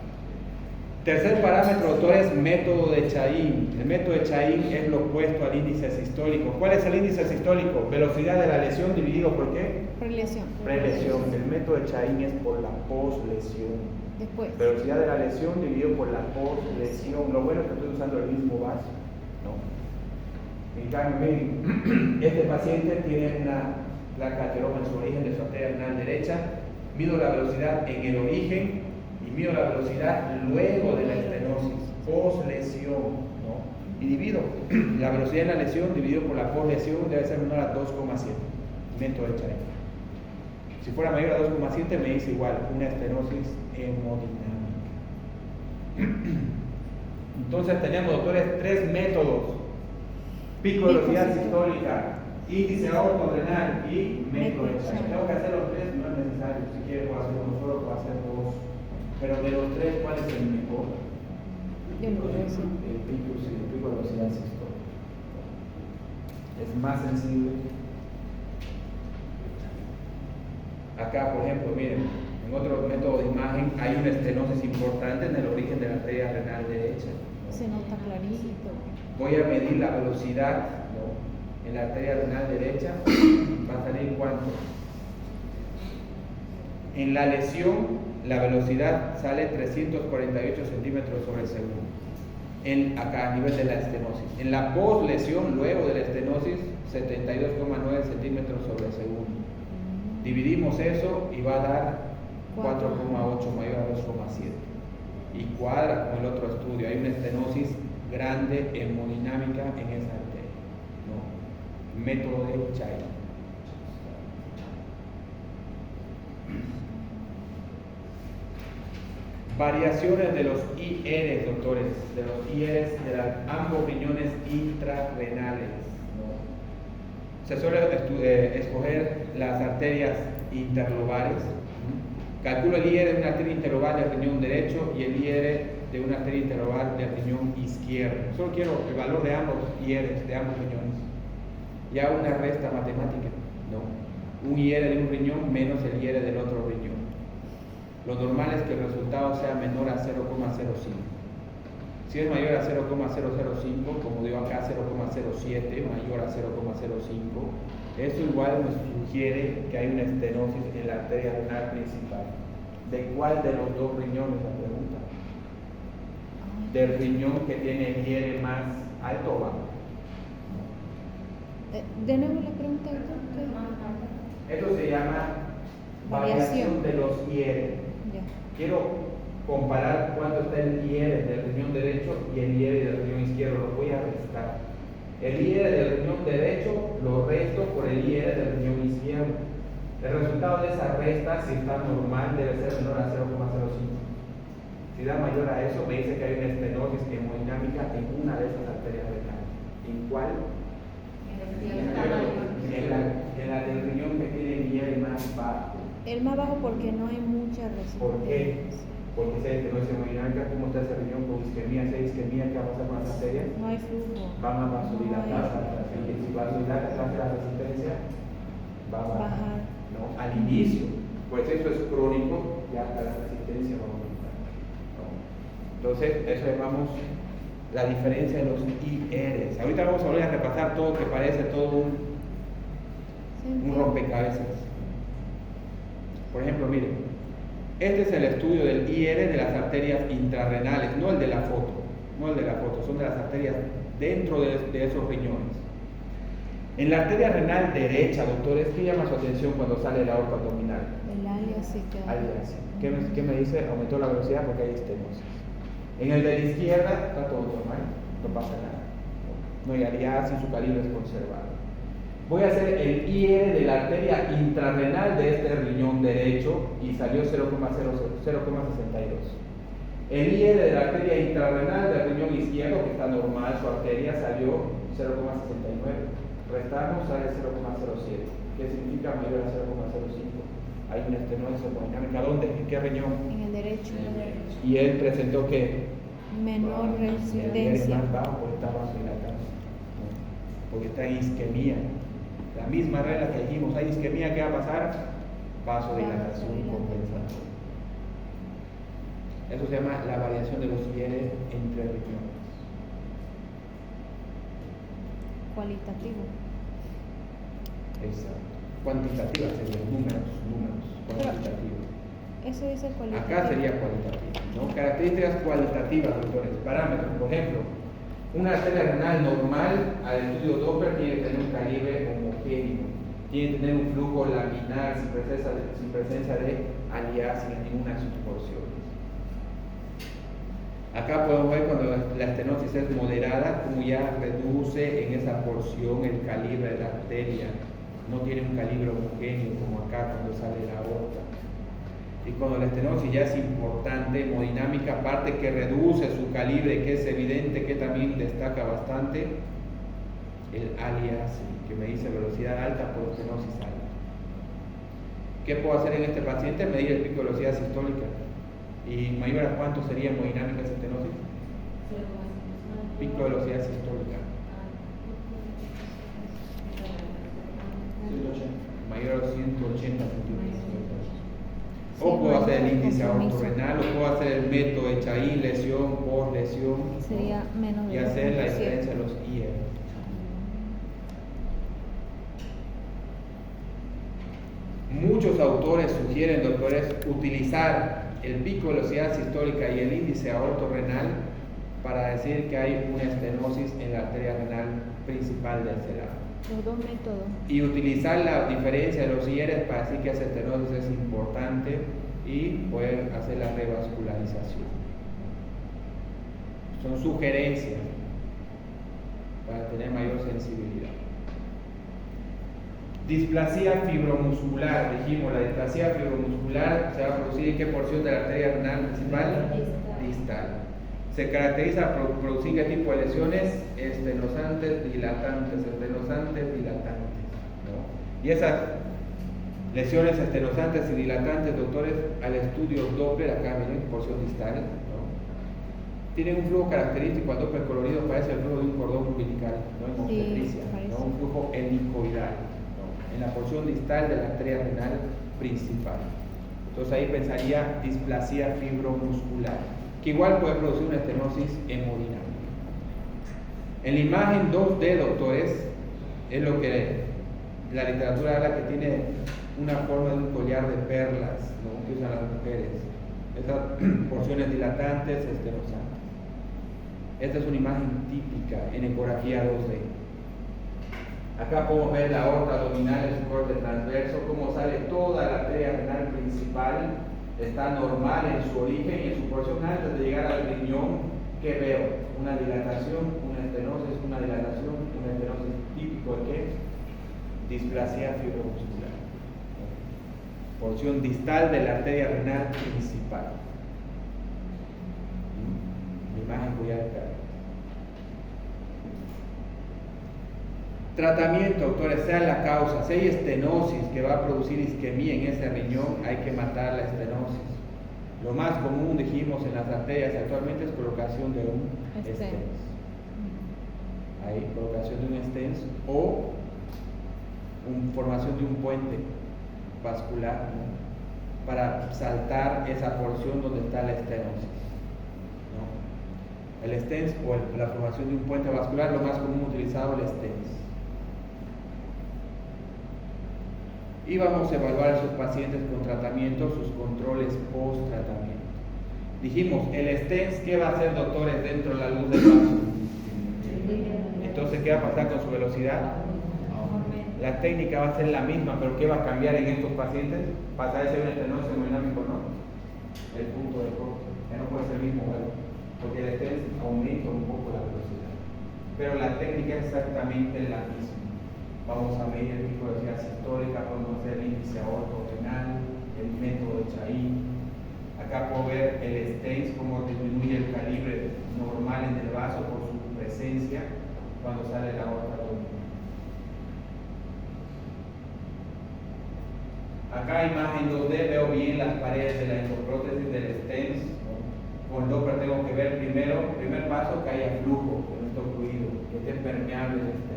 Tercer parámetro, doctores, método de Chain. El método de Chain es lo opuesto al índice sistólico. ¿Cuál es el índice sistólico? Velocidad de la lesión dividido por ¿qué? Prelesión. Prelesión. El método de Chain es por la poslesión. Después. Velocidad de la lesión dividido por la poslesión. Lo bueno es que estoy usando el mismo vaso, ¿no? En cambio, miren, este paciente tiene una placa ateroma en su origen de su arteria renal derecha. Mido la velocidad en el origen y mido la velocidad luego de la estenosis, post-lesión, ¿no? Y divido la velocidad en la lesión dividido por la post-lesión, debe ser menor a 2,7 metros de Chain. Si fuera mayor a 2,7 me dice igual, una estenosis hemodinámica. Entonces tenemos, doctores, 3 métodos: pico de velocidad sistólica, índice aorto-renal y metro de Chain. Tengo que hacer los 3, no es necesario. Si quiero puedo hacer uno solo, puedo hacer 2. Pero de los 3, ¿cuál es el mejor? Yo lo veo así. El pico de velocidad sistólica. Es más sensible. Acá, por ejemplo, miren, en otro método de imagen hay una estenosis importante en el origen de la arteria renal derecha, ¿no? Se nota clarito. Voy a medir la velocidad, ¿no? En la arteria renal derecha, va a salir cuánto. En la lesión, la velocidad sale 348 centímetros sobre segundo. Acá a nivel de la estenosis. En la post-lesión, luego de la estenosis, 72,9 centímetros sobre segundo. Dividimos eso y va a dar 4,8 mayor a 2,7. Y cuadra con el otro estudio. Hay una estenosis grande hemodinámica en esa arteria, ¿no? Método de Chain. Variaciones de los IR, doctores, de los IR de ambos riñones intrarrenales, ¿no? Se suele escoger las arterias interlobales. Calculo el IR de una arteria interlobal del riñón derecho y el IR de una arteria interlobal del riñón izquierdo. Solo quiero el valor de ambos IR, de ambos riñones. Y hago una resta matemática, ¿no? Un IR de un riñón menos el IR del otro riñón. Lo normal es que el resultado sea menor a 0,05. Si es mayor a 0,005, como digo acá 0,07, mayor a 0,05, eso igual nos sugiere que hay una estenosis en la arteria renal principal. ¿De cuál de los dos riñones la pregunta? ¿Del riñón que tiene el IR más alto o bajo? De nuevo la pregunta. Esto se llama variación de los IR. Ya. Quiero comparar cuánto está el IR del riñón derecho y el IR del riñón izquierdo. Lo voy a restar. El IR del riñón derecho lo resto por el IR del riñón izquierdo. El resultado de esa resta, si está normal, debe ser menor a 0,05. Si da mayor a eso, me dice que hay una estenosis hemodinámica en una de esas arterias renales. ¿En cuál? En la del riñón que tiene el IR más bajo. El más bajo porque no hay mucha resistencia. ¿Por qué? Porque si hay estenosis hemodinámica, ¿cómo está ese riñón con isquemia? Si hay isquemia, ¿qué va a pasar con las arterias? No hay flujo. Van a vasodilatar. Y si vasodilatar la resistencia, va a bajar, ¿no? Al inicio. Pues eso es crónico, ya hasta la resistencia va a aumentar, ¿no? Entonces, eso llamamos la diferencia de los IRs. Ahorita vamos a volver a repasar todo, que parece todo un rompecabezas. Por ejemplo, miren, este es el estudio del IR de las arterias intrarrenales, no el de la foto, son de las arterias dentro de esos riñones. En la arteria renal derecha, doctores, ¿qué llama su atención cuando sale la aorta abdominal? El área sí queda. ¿Qué me dice? Aumentó la velocidad porque hay estenosis. En el de la izquierda está todo normal, no pasa nada. No hay alias y su calibre es conservado. Voy a hacer el IR de la arteria intrarrenal de este riñón derecho y salió 0,62. El IR de la arteria intrarrenal del riñón izquierdo, que está normal, su arteria salió 0,69. Restamos, sale 0,07. ¿Qué significa mayor a 0,05? Hay una estenosis hemodinámica. ¿Dónde? ¿En qué riñón? En el derecho. Y él presentó que menor el resistencia. más bajo porque está vasodilatado, porque está en isquemia. La misma regla que dijimos, hay isquemia, ¿qué va a pasar? Vasodilatación compensatoria. Eso se llama la variación de los IR entre regiones. Cualitativo. Exacto. Cuantitativa sería números, cuantitativo. Eso dice cualitativo. Acá sería cualitativo, ¿no? Características cualitativas, doctores, parámetros, por ejemplo, una arteria renal normal al estudio Doppler tiene que tener un calibre homogéneo, tiene que tener un flujo laminar sin presencia de aliasing en ninguna de sus porciones. Acá podemos ver cuando la estenosis es moderada, como ya reduce en esa porción el calibre de la arteria. No tiene un calibre homogéneo como acá cuando sale la aorta. Y cuando la estenosis ya es importante, hemodinámica, aparte que reduce su calibre, que es evidente que también destaca bastante, el aliasing, que me dice velocidad alta por estenosis alta. ¿Qué puedo hacer en este paciente? Medir el pico de velocidad sistólica. ¿Y mayor a cuánto sería hemodinámica esa estenosis? Pico de velocidad sistólica. Mayor a 180 centímetros. O puedo hacer el índice aortorrenal, o puedo hacer el método de Chain, lesión por lesión. Sería menos de y hacer la 2.7. diferencia de los IR. Muchos autores sugieren, doctores, utilizar el pico de velocidad sistólica y el índice aortorrenal para decir que hay una estenosis en la arteria renal principal del cerebro. Los dos métodos. Y utilizar la diferencia de los IR para decir que esa estenosis es importante y poder hacer la revascularización. Son sugerencias para tener mayor sensibilidad. Displasia fibromuscular, dijimos, la displasia fibromuscular se va a producir en qué porción de la arteria renal principal? Distal. Se caracteriza por producir qué tipo de lesiones? Estenosantes, dilatantes, ¿no? Y esas lesiones estenosantes y dilatantes, doctores, al estudio Doppler, acá miren, porción distal, ¿no? Tienen un flujo característico, al Doppler colorido parece el flujo de un cordón umbilical, ¿no? En obstetricia, ¿no? Un flujo helicoidal, ¿no? En la porción distal de la arteria renal principal. Entonces ahí pensaría displasia fibromuscular, que igual puede producir una estenosis hemodinámica. En la imagen 2D, doctores, es lo que la literatura habla que tiene una forma de un collar de perlas, ¿no? Que usan las mujeres. Esas porciones dilatantes, estenosantes. Esta es una imagen típica en ecografía 2D. Acá podemos ver la aorta abdominal en su corte transverso, cómo sale toda la arteria renal principal, está normal en su origen y en su porción antes de llegar al riñón. ¿Qué veo? Una dilatación, una estenosis, una dilatación, una estenosis típico de qué? Displasia fibromuscular. Porción distal de la arteria renal principal. La imagen voy a dejar. Tratamiento, doctores, sea la causa. Si hay estenosis que va a producir isquemia en ese riñón, hay que matar la estenosis. Lo más común, dijimos, en las arterias actualmente es colocación de un stents. Hay colocación de un stents o formación de un puente vascular, ¿no? Para saltar esa porción donde está la estenosis, ¿no? El stents o la formación de un puente vascular, lo más común utilizado, el stents. Y vamos a evaluar a esos pacientes con tratamiento, sus controles post-tratamiento. Dijimos, el stents, ¿qué va a hacer, doctores, dentro de la luz del vaso? Entonces, ¿qué va a pasar con su velocidad? La técnica va a ser la misma, pero ¿qué va a cambiar en estos pacientes? Pasar de ser un estenosis hemodinámico, ¿no? El punto de corte, ya no puede ser el mismo valor, porque el stents aumenta un poco la velocidad. Pero la técnica es exactamente la misma. Vamos a medir el pico de velocidad sistólica, podemos hacer el índice aortorrenal, el método de Chain. Acá puedo ver el stents, cómo disminuye el calibre normal en el vaso por su presencia cuando sale la aorta abdominal. Acá imagen 2D veo bien las paredes de la endoprótesis del stents, ¿no? Con Doppler tengo que ver primer paso, que haya flujo, que no esté ocluido, que esté permeable el stents.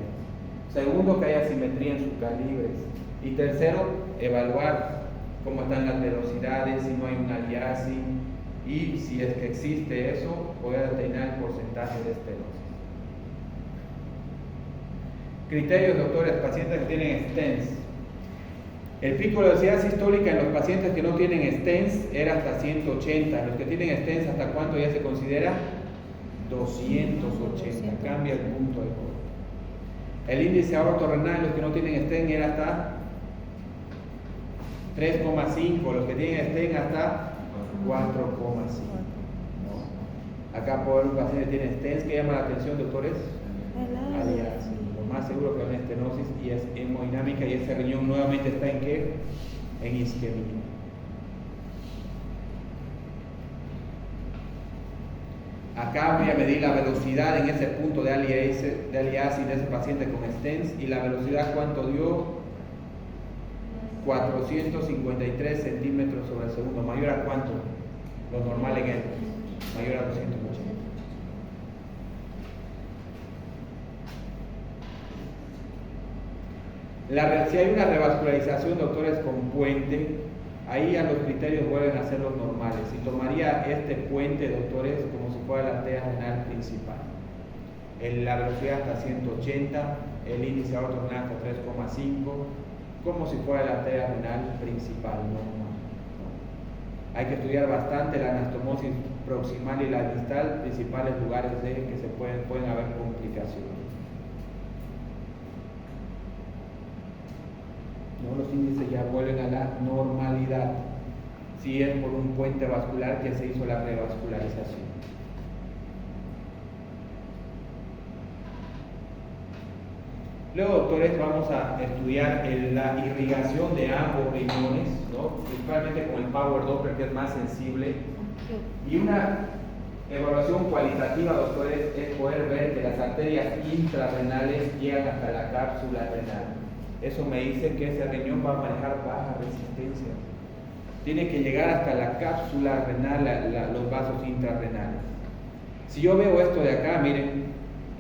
Segundo, que haya simetría en sus calibres. Y tercero, evaluar cómo están las velocidades, si no hay un aliasing, y si es que existe eso, poder determinar el porcentaje de estenosis. Criterios, doctores, pacientes que tienen stents. El pico de velocidad sistólica en los pacientes que no tienen stents era hasta 180. Los que tienen stents, ¿hasta cuánto ya se considera? 280. Cambia el punto de corte. El índice aortorrenal, los que no tienen stent, era hasta 3,5, los que tienen stent hasta 4,5. ¿no? Acá por un paciente tiene stents, ¿qué llama la atención, doctores? Alias. Lo más seguro que es una estenosis y es hemodinámica, y ese riñón nuevamente está en ¿qué? En isquemia. Acá voy a medir la velocidad en ese punto de aliasis de ese paciente con stents, y la velocidad ¿cuánto dio? 453 centímetros sobre segundo. ¿Mayor a cuánto? Lo normal en él. Mayor a 280. Si hay una revascularización, doctores, con puente, ahí a los criterios vuelven a ser los normales. Y tomaría este puente, doctores, como si fuera la arteria renal principal. La velocidad hasta 180, el índice aorto-renal hasta 3,5, como si fuera la arteria renal principal normal. Hay que estudiar bastante la anastomosis proximal y la distal, principales lugares de que se pueden haber complicaciones. ¿No? Los índices ya vuelven a la normalidad si es por un puente vascular que se hizo la revascularización. Luego, doctores, vamos a estudiar la irrigación de ambos riñones, ¿no? Principalmente con el Power Doppler, que es más sensible. Y una evaluación cualitativa, doctores, es poder ver que las arterias intrarrenales llegan hasta la cápsula renal. Eso me dice que ese riñón va a manejar baja resistencia. Tiene que llegar hasta la cápsula renal, los vasos intrarrenales. Si yo veo esto de acá, miren,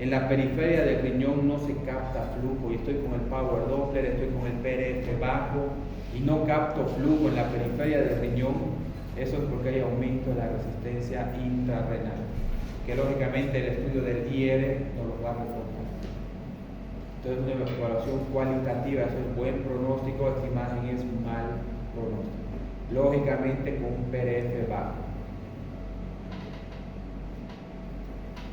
en la periferia del riñón no se capta flujo, y estoy con el Power Doppler, estoy con el PRF bajo y no capto flujo en la periferia del riñón, eso es porque hay aumento de la resistencia intrarrenal, que lógicamente el estudio del IR nos lo va a reportar. Entonces, una evaluación cualitativa, eso es buen pronóstico, esta imagen es mal pronóstico, lógicamente con PRF bajo.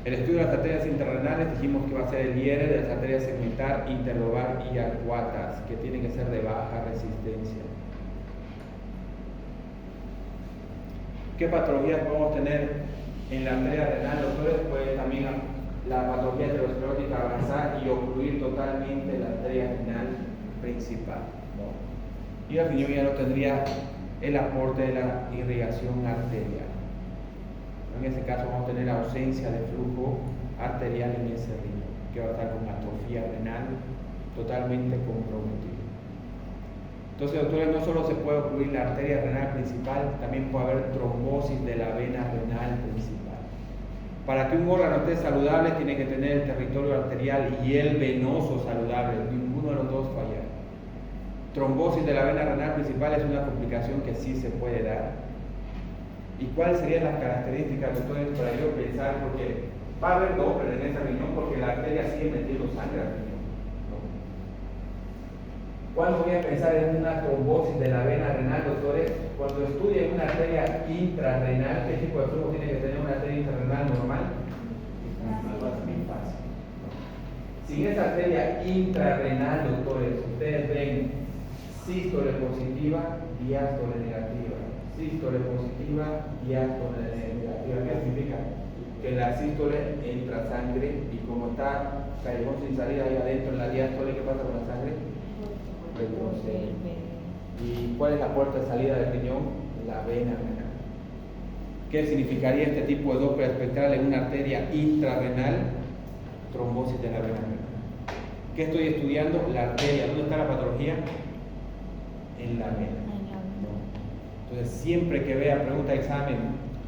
El estudio de las arterias intrarrenales dijimos que va a ser el IR de las arterias segmentar, interlobar y arcuatas, que tienen que ser de baja resistencia. ¿Qué patologías podemos tener en la arteria renal, doctores? Pues también la patología aterosclerótica avanzar y ocluir totalmente la arteria renal principal, ¿no? Y el riñón ya no tendría el aporte de la irrigación arterial. En ese caso vamos a tener ausencia de flujo arterial en ese riñón, que va a estar con atrofia renal totalmente comprometido. Entonces, doctores, no solo se puede ocluir la arteria renal principal, también puede haber trombosis de la vena renal principal. Para que un órgano esté saludable, tiene que tener el territorio arterial y el venoso saludable, ninguno de los dos falla. Trombosis de la vena renal principal es una complicación que sí se puede dar. ¿Y cuáles serían las características, doctores, para yo pensar? Porque va a haber Doppler en ese riñón porque la arteria sigue metiendo sangre al riñón, ¿no? ¿Cuándo voy a pensar en una trombosis de la vena renal, doctores? Cuando estudien una arteria intrarrenal, ¿qué tipo de flujo tiene que tener una arteria intrarrenal normal? Muy fácil, ¿no? Si esa arteria intrarrenal, doctores, ustedes ven sístole positiva, diástole negativa, sístole positiva, diástole negativa. ¿Qué significa? Que en la sístole entra sangre y como está callejón sin salida ahí adentro en la diástole, ¿qué pasa con la sangre? Retrocede. ¿Y cuál es la puerta de salida del riñón? La vena renal. ¿Qué significaría este tipo de Doppler espectral en una arteria intrarrenal? Trombosis de la vena renal. ¿Qué estoy estudiando? La arteria. ¿Dónde está la patología? En la vena. Entonces, siempre que vea pregunta de examen,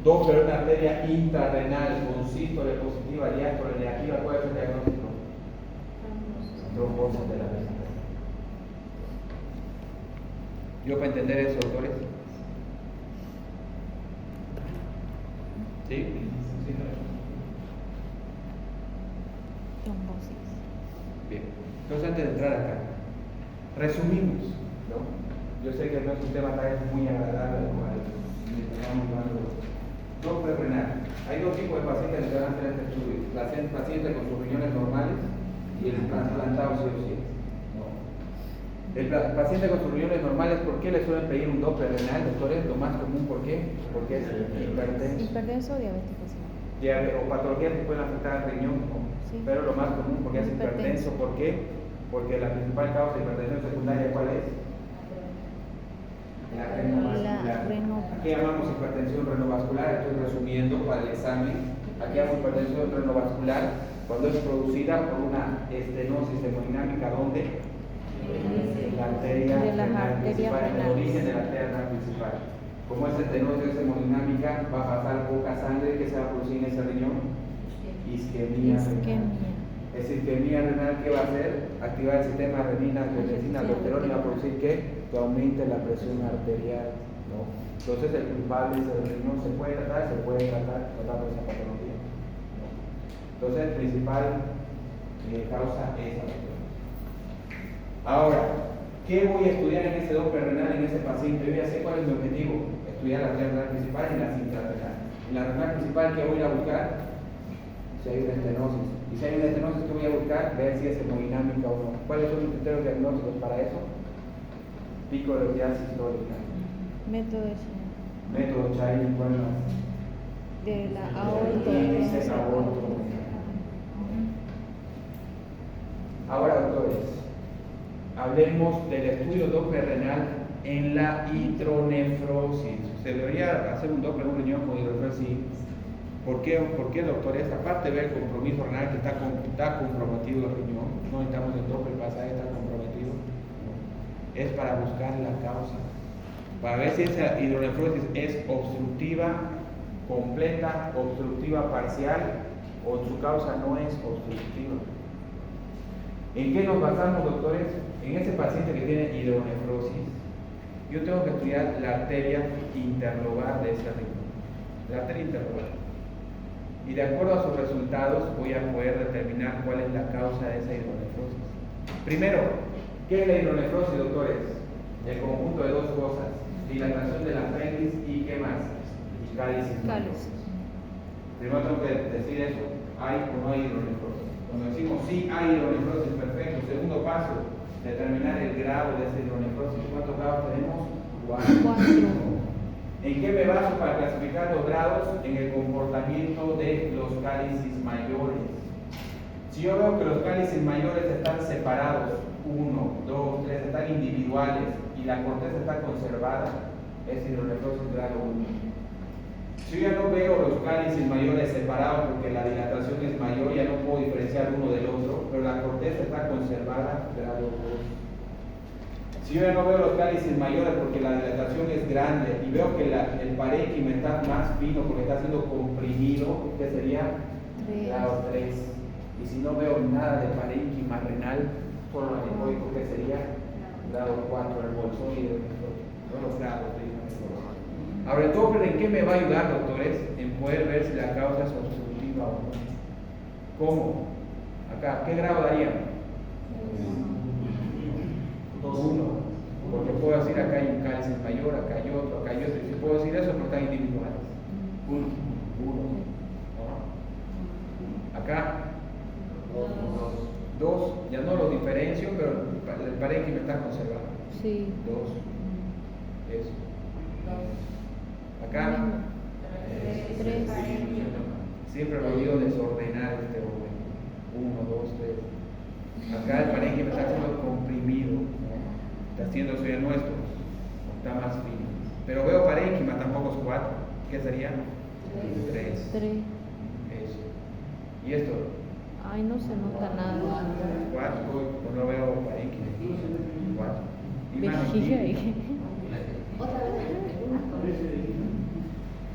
Doppler de una arteria intrarrenal con sístole positiva, diástole negativa, ¿cuál es el diagnóstico? Trombosis de la vena. ¿Yo para entender eso, doctores? ¿Sí? Trombosis. Bien. Entonces, antes de entrar acá, resumimos, ¿no? Yo sé que no es un tema tal vez muy agradable, Doppler renal. Hay dos tipos de pacientes que van a hacer este estudio: pacientes con sus riñones normales y el trasplantado sí o sí, ¿no? El paciente con sus riñones normales, ¿por qué le suelen pedir un Doppler renal, doctores? Lo más común, ¿por qué? Porque es hipertenso. Hipertenso o diabético, sí. O patologías que pueden afectar al riñón, Sí. pero lo más común porque es hipertenso. ¿Por qué? Porque la principal causa de hipertensión secundaria, ¿cuál es? La renovascular. Aquí llamamos hipertensión renovascular, estoy resumiendo para el examen. Aquí llamamos hipertensión renovascular cuando es producida por una estenosis hemodinámica, ¿dónde? En la arteria renal principal, en el origen de la arteria renal principal. Como esa estenosis hemodinámica va a pasar poca sangre que se va a producir en ese riñón, isquemia renal. Esa isquemia renal, ¿qué va a hacer? Activar el sistema renina, angiotensina, aldosterona y va a producir ¿qué? Que aumente la presión arterial, ¿no? Entonces el culpable es el riñón, se puede tratar por esa patología, ¿no? Entonces el principal causa es esa patología. Ahora, ¿qué voy a estudiar en ese Doppler renal, en ese paciente? Yo ya sé cuál es mi objetivo, estudiar la arteria renal principal y la intrarrenal. En la renal principal, ¿qué voy a ir a buscar? Si hay una estenosis. Y si hay una estenosis, ¿qué voy a buscar? Ver si es hemodinámica o no. ¿Cuáles son los criterios diagnósticos para eso? Pico de velocidad sistólica. Método Child. Método Child, ¿cuál más? De la aorta. Índice aorto. Ahora, doctores, hablemos del estudio Doppler renal en la hidronefrosis. Se debería hacer un Doppler, un riñón con hidronefrosis. ¿Por qué, doctores? Aparte de ver el compromiso renal que está comprometido el riñón, no necesitamos el Doppler para saber que está comprometido. Es para buscar la causa, para ver si esa hidronefrosis es obstructiva completa, obstructiva parcial o su causa no es obstructiva. ¿En qué nos basamos, doctores? En ese paciente que tiene hidronefrosis, yo tengo que estudiar la arteria interlobar de ese riñón, la arteria interlobar. Y de acuerdo a sus resultados voy a poder determinar cuál es la causa de esa hidronefrosis. Primero, ¿qué es la hidronefrosis, doctores? El conjunto de dos cosas: dilatación del apéndice y ¿qué más? Y cálices. Primero tengo que decir eso: ¿hay o no hay hidronefrosis? Cuando decimos sí hay hidronefrosis, perfecto. Segundo paso, determinar el grado de esa hidronefrosis. ¿Cuántos grados tenemos? 4. ¿En qué me baso para clasificar los grados? En el comportamiento de los cálices mayores. Si yo veo que los cálices mayores están separados, 1, 2, 3, están individuales y la corteza está conservada, es hidronefrosis grado 1. Si yo ya no veo los cálices mayores separados porque la dilatación es mayor, ya no puedo diferenciar uno del otro, pero la corteza está conservada, grado 2. Si yo ya no veo los cálices mayores porque la dilatación es grande y veo que el parénquima está más fino porque está siendo comprimido, ¿qué sería? Grado 3. Y si no veo nada de parénquima renal, solo anemóico, ¿qué sería? Grado 4, el bolsón y los grados de hidronefrosis. Ahora, el Doppler, ¿en qué me va a ayudar, doctores? En poder ver si la causa es obstructiva o no. ¿Cómo? Acá, ¿qué grado daría? 1. Porque puedo decir acá hay un cálice mayor, acá hay otro, acá hay otro. Y si puedo decir eso, no están individuales. 1. ¿No? Acá 2. Ya no los diferencio, pero el parénquima está conservado. Sí. 2. Eso. Acá 3. Siempre lo digo desordenar este orden. 1, 2, 3. Acá el parénquima está siendo comprimido, ¿no? Está haciendo eso ya nuestro, está más fino. Pero veo parénquima, tampoco es 4. ¿Qué sería? 3. Eso. ¿Y esto? Ay, no se nota nada. 4, pues no veo parénquima. 4. ¿Y más Vejiga aquí? ahí.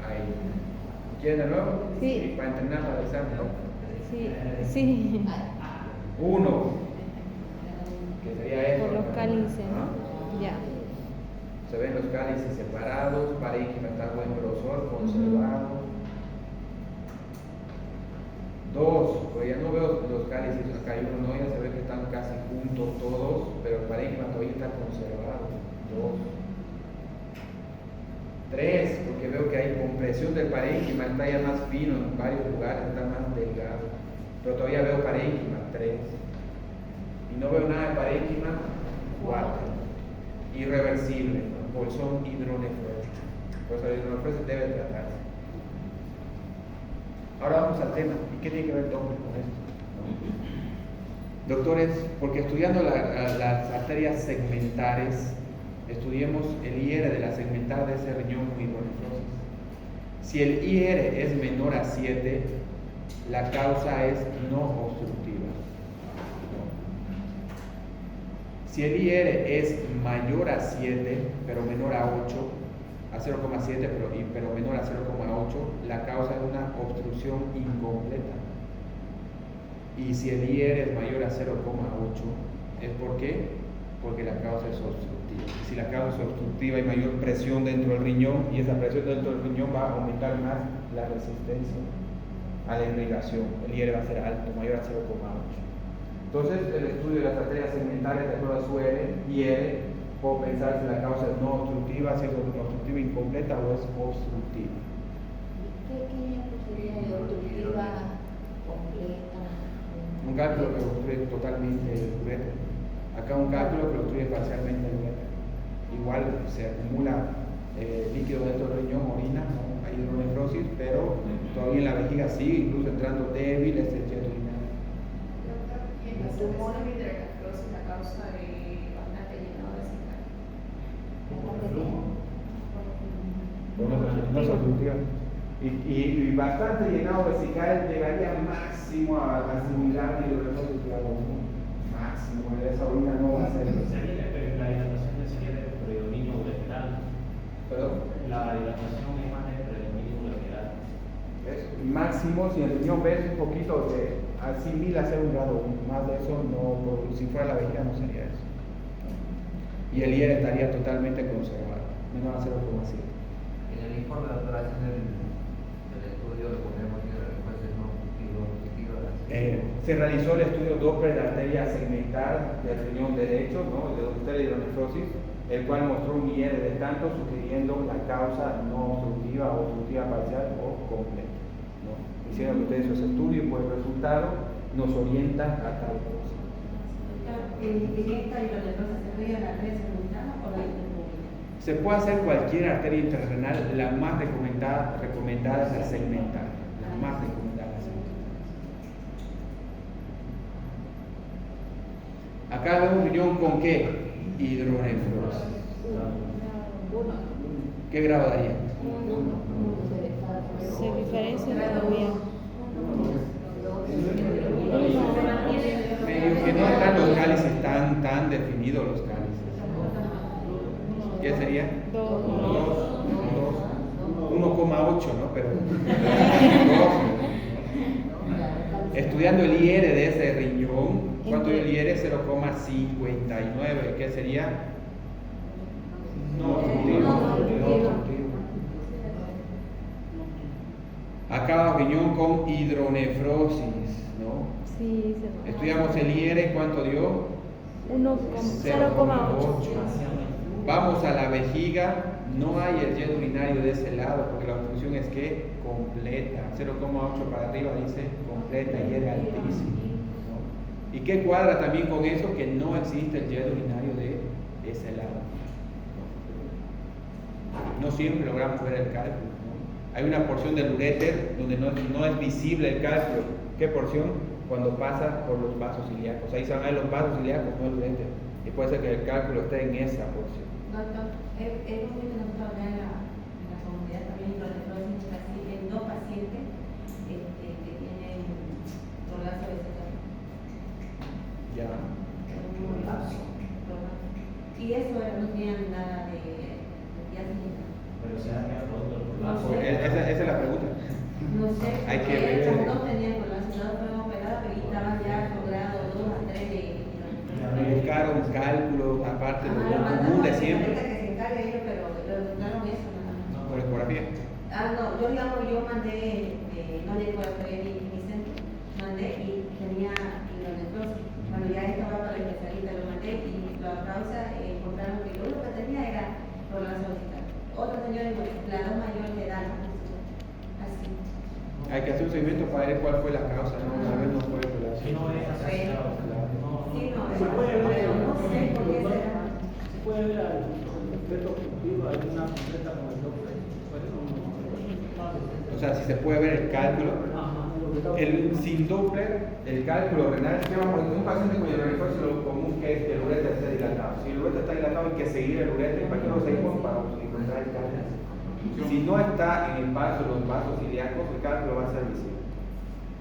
Ahí. ¿Quieren de nuevo? Sí. Para entrenar para el examen, ¿no? Sí. 1. Que sería esto. Por los cálices, ¿no? Ya. Se ven los cálices separados, parénquima está buen grosor, conservado. 2, pues ya no veo los cálices, acá hay uno, ya se ve que están casi juntos todos, pero el parénquima todavía está conservado. 2. 3, porque veo que hay compresión del parénquima, está ya más fino en varios lugares, está más delgado, pero todavía veo parénquima. 3. Y no veo nada de parénquima. 4. Irreversible, ¿no? Bolsón hidronefrótico. Por eso la hidronefrosis debe tratarse. Ahora vamos al tema. ¿Y qué tiene que ver Doppler con esto? Doctores, porque estudiando las arterias segmentares, estudiemos el IR de la segmentar de ese riñón con hidronefrosis. Si el IR es menor a 7, la causa es no obstructiva. Si el IR es mayor a 7, pero menor a 8, a 0,7, pero menor a 0,8, la causa es una obstrucción incompleta. Y si el IR es mayor a 0,8, ¿es por qué? Porque la causa es obstructiva. Y si la causa es obstructiva hay mayor presión dentro del riñón, y esa presión dentro del riñón va a aumentar más la resistencia a la irrigación. El IR va a ser alto, mayor a 0,8. Entonces, el estudio de las arterias segmentales de acuerdo a su IR, puedo pensar si la causa es no obstructiva, si es obstructiva incompleta o es obstructiva. ¿Qué sería de obstructiva completa? Un cálculo que obstruye totalmente el uréter. Acá un cálculo que obstruye parcialmente el uréter. Igual se acumula líquido dentro del riñón, orina, ¿no? Hay hidronefrosis, pero todavía en la vejiga sigue incluso entrando débil este jet urinario. ¿En los tumores de hidronefrosis la causa de bastante llenado vesical? No es obstructiva. Y bastante llenado vesical llegaría máximo a similar de hidronefrosis grado 1. Máximo, esa orina no va a ser. La dilatación sería de predominio ureteral. ¿Perdón? La dilatación es más de predominio ureteral. Máximo, si el riñón ves un poquito de asimila a ser un grado 1, más de eso no, si fuera la vejiga no sería eso. Y el IR estaría totalmente conservado, menor a 0,7. En el informe de doctora del estudio le ponemos que después de no obstructivo. Se realizó el estudio Doppler de arteria segmentar del riñón derecho, ¿no? De donde está la hidronefrosis, el cual mostró un IR de tanto, sugiriendo la causa no obstructiva o obstructiva parcial o completa, ¿no? Hicieron ustedes ese estudio y por el resultado nos orienta a tal cosa. ¿En esta hidronefrosis se puede la arteria segmentada o la interpública? Se puede hacer cualquier arteria intrarrenal, la más recomendada es la segmentar, la más recomendada es la segmentar. Acá vemos un riñón con ¿qué? Hidronefrosis. ¿Qué grado daría? Se diferencia todavía. Medio que no están los cálices tan definidos los cálices. ¿Qué sería? 1,8, ¿no? Pero 2. Estudiando el IR de ese riñón, ¿cuánto es el IR? 0,59. ¿Qué sería? No obstructivo. Acá riñón con hidronefrosis, ¿no? Sí, Estudiamos el IR, ¿cuánto dio? 0,8. Vamos a la vejiga, no hay el jet urinario de ese lado, porque la obstrucción es que completa. 0,8 para arriba dice completa y es altísimo, ¿no? ¿Y qué cuadra también con eso? Que no existe el jet urinario de ese lado. No siempre logramos ver el cálculo, ¿no? Hay una porción del uréter donde no es visible el cálculo. ¿Qué porción? Cuando pasa por los vasos ilíacos. Ahí se van a ver los vasos ilíacos, no el uréter. Y puede ser que el cálculo esté en esa porción. Doctor, hemos visto nosotros acá en la comunidad también hidronefrosis casi en 2 pacientes que tienen prolapso vesical. Ya. Y eso no tenían nada de diálisis. Pero se ha quedado todo el prolapso. Esa es la pregunta. No sé, Hay que porque ver. los dos tenían prolapso, los dos fueron operados, pero estaban ya con grado 2 a 3 de Buscaron cálculos, aparte de lo lo común de siempre. que se encargue ellos, pero lograron eso nada más. Por ecografía. No, yo mandé, no le ecografía ni centro, mandé y tenía hidronefrosis. Cuando ya estaba para el especialista, lo mandé y la causa encontraron que lo único que tenía era prolapso vesical. Otro señor, la dos mayor de edad, así. Hay que hacer un seguimiento para ver cuál fue la causa, ¿no? Una vez no fue el Si no es asociado, Sí, no, se puede ver. pero no sé por qué será. una completa con el Doppler. O sea, si se puede ver el cálculo. Sin Doppler, el cálculo renal, ¿qué vamos a un paciente cuyo refuerzo lo común que es que el ureter esté dilatado? Si el ureter está dilatado, hay que seguir el ureter. ¿Para qué lo seguimos? Para encontrar el cálculo. Si no está en el vaso, los vasos ilíacos, el cálculo va a ser visible.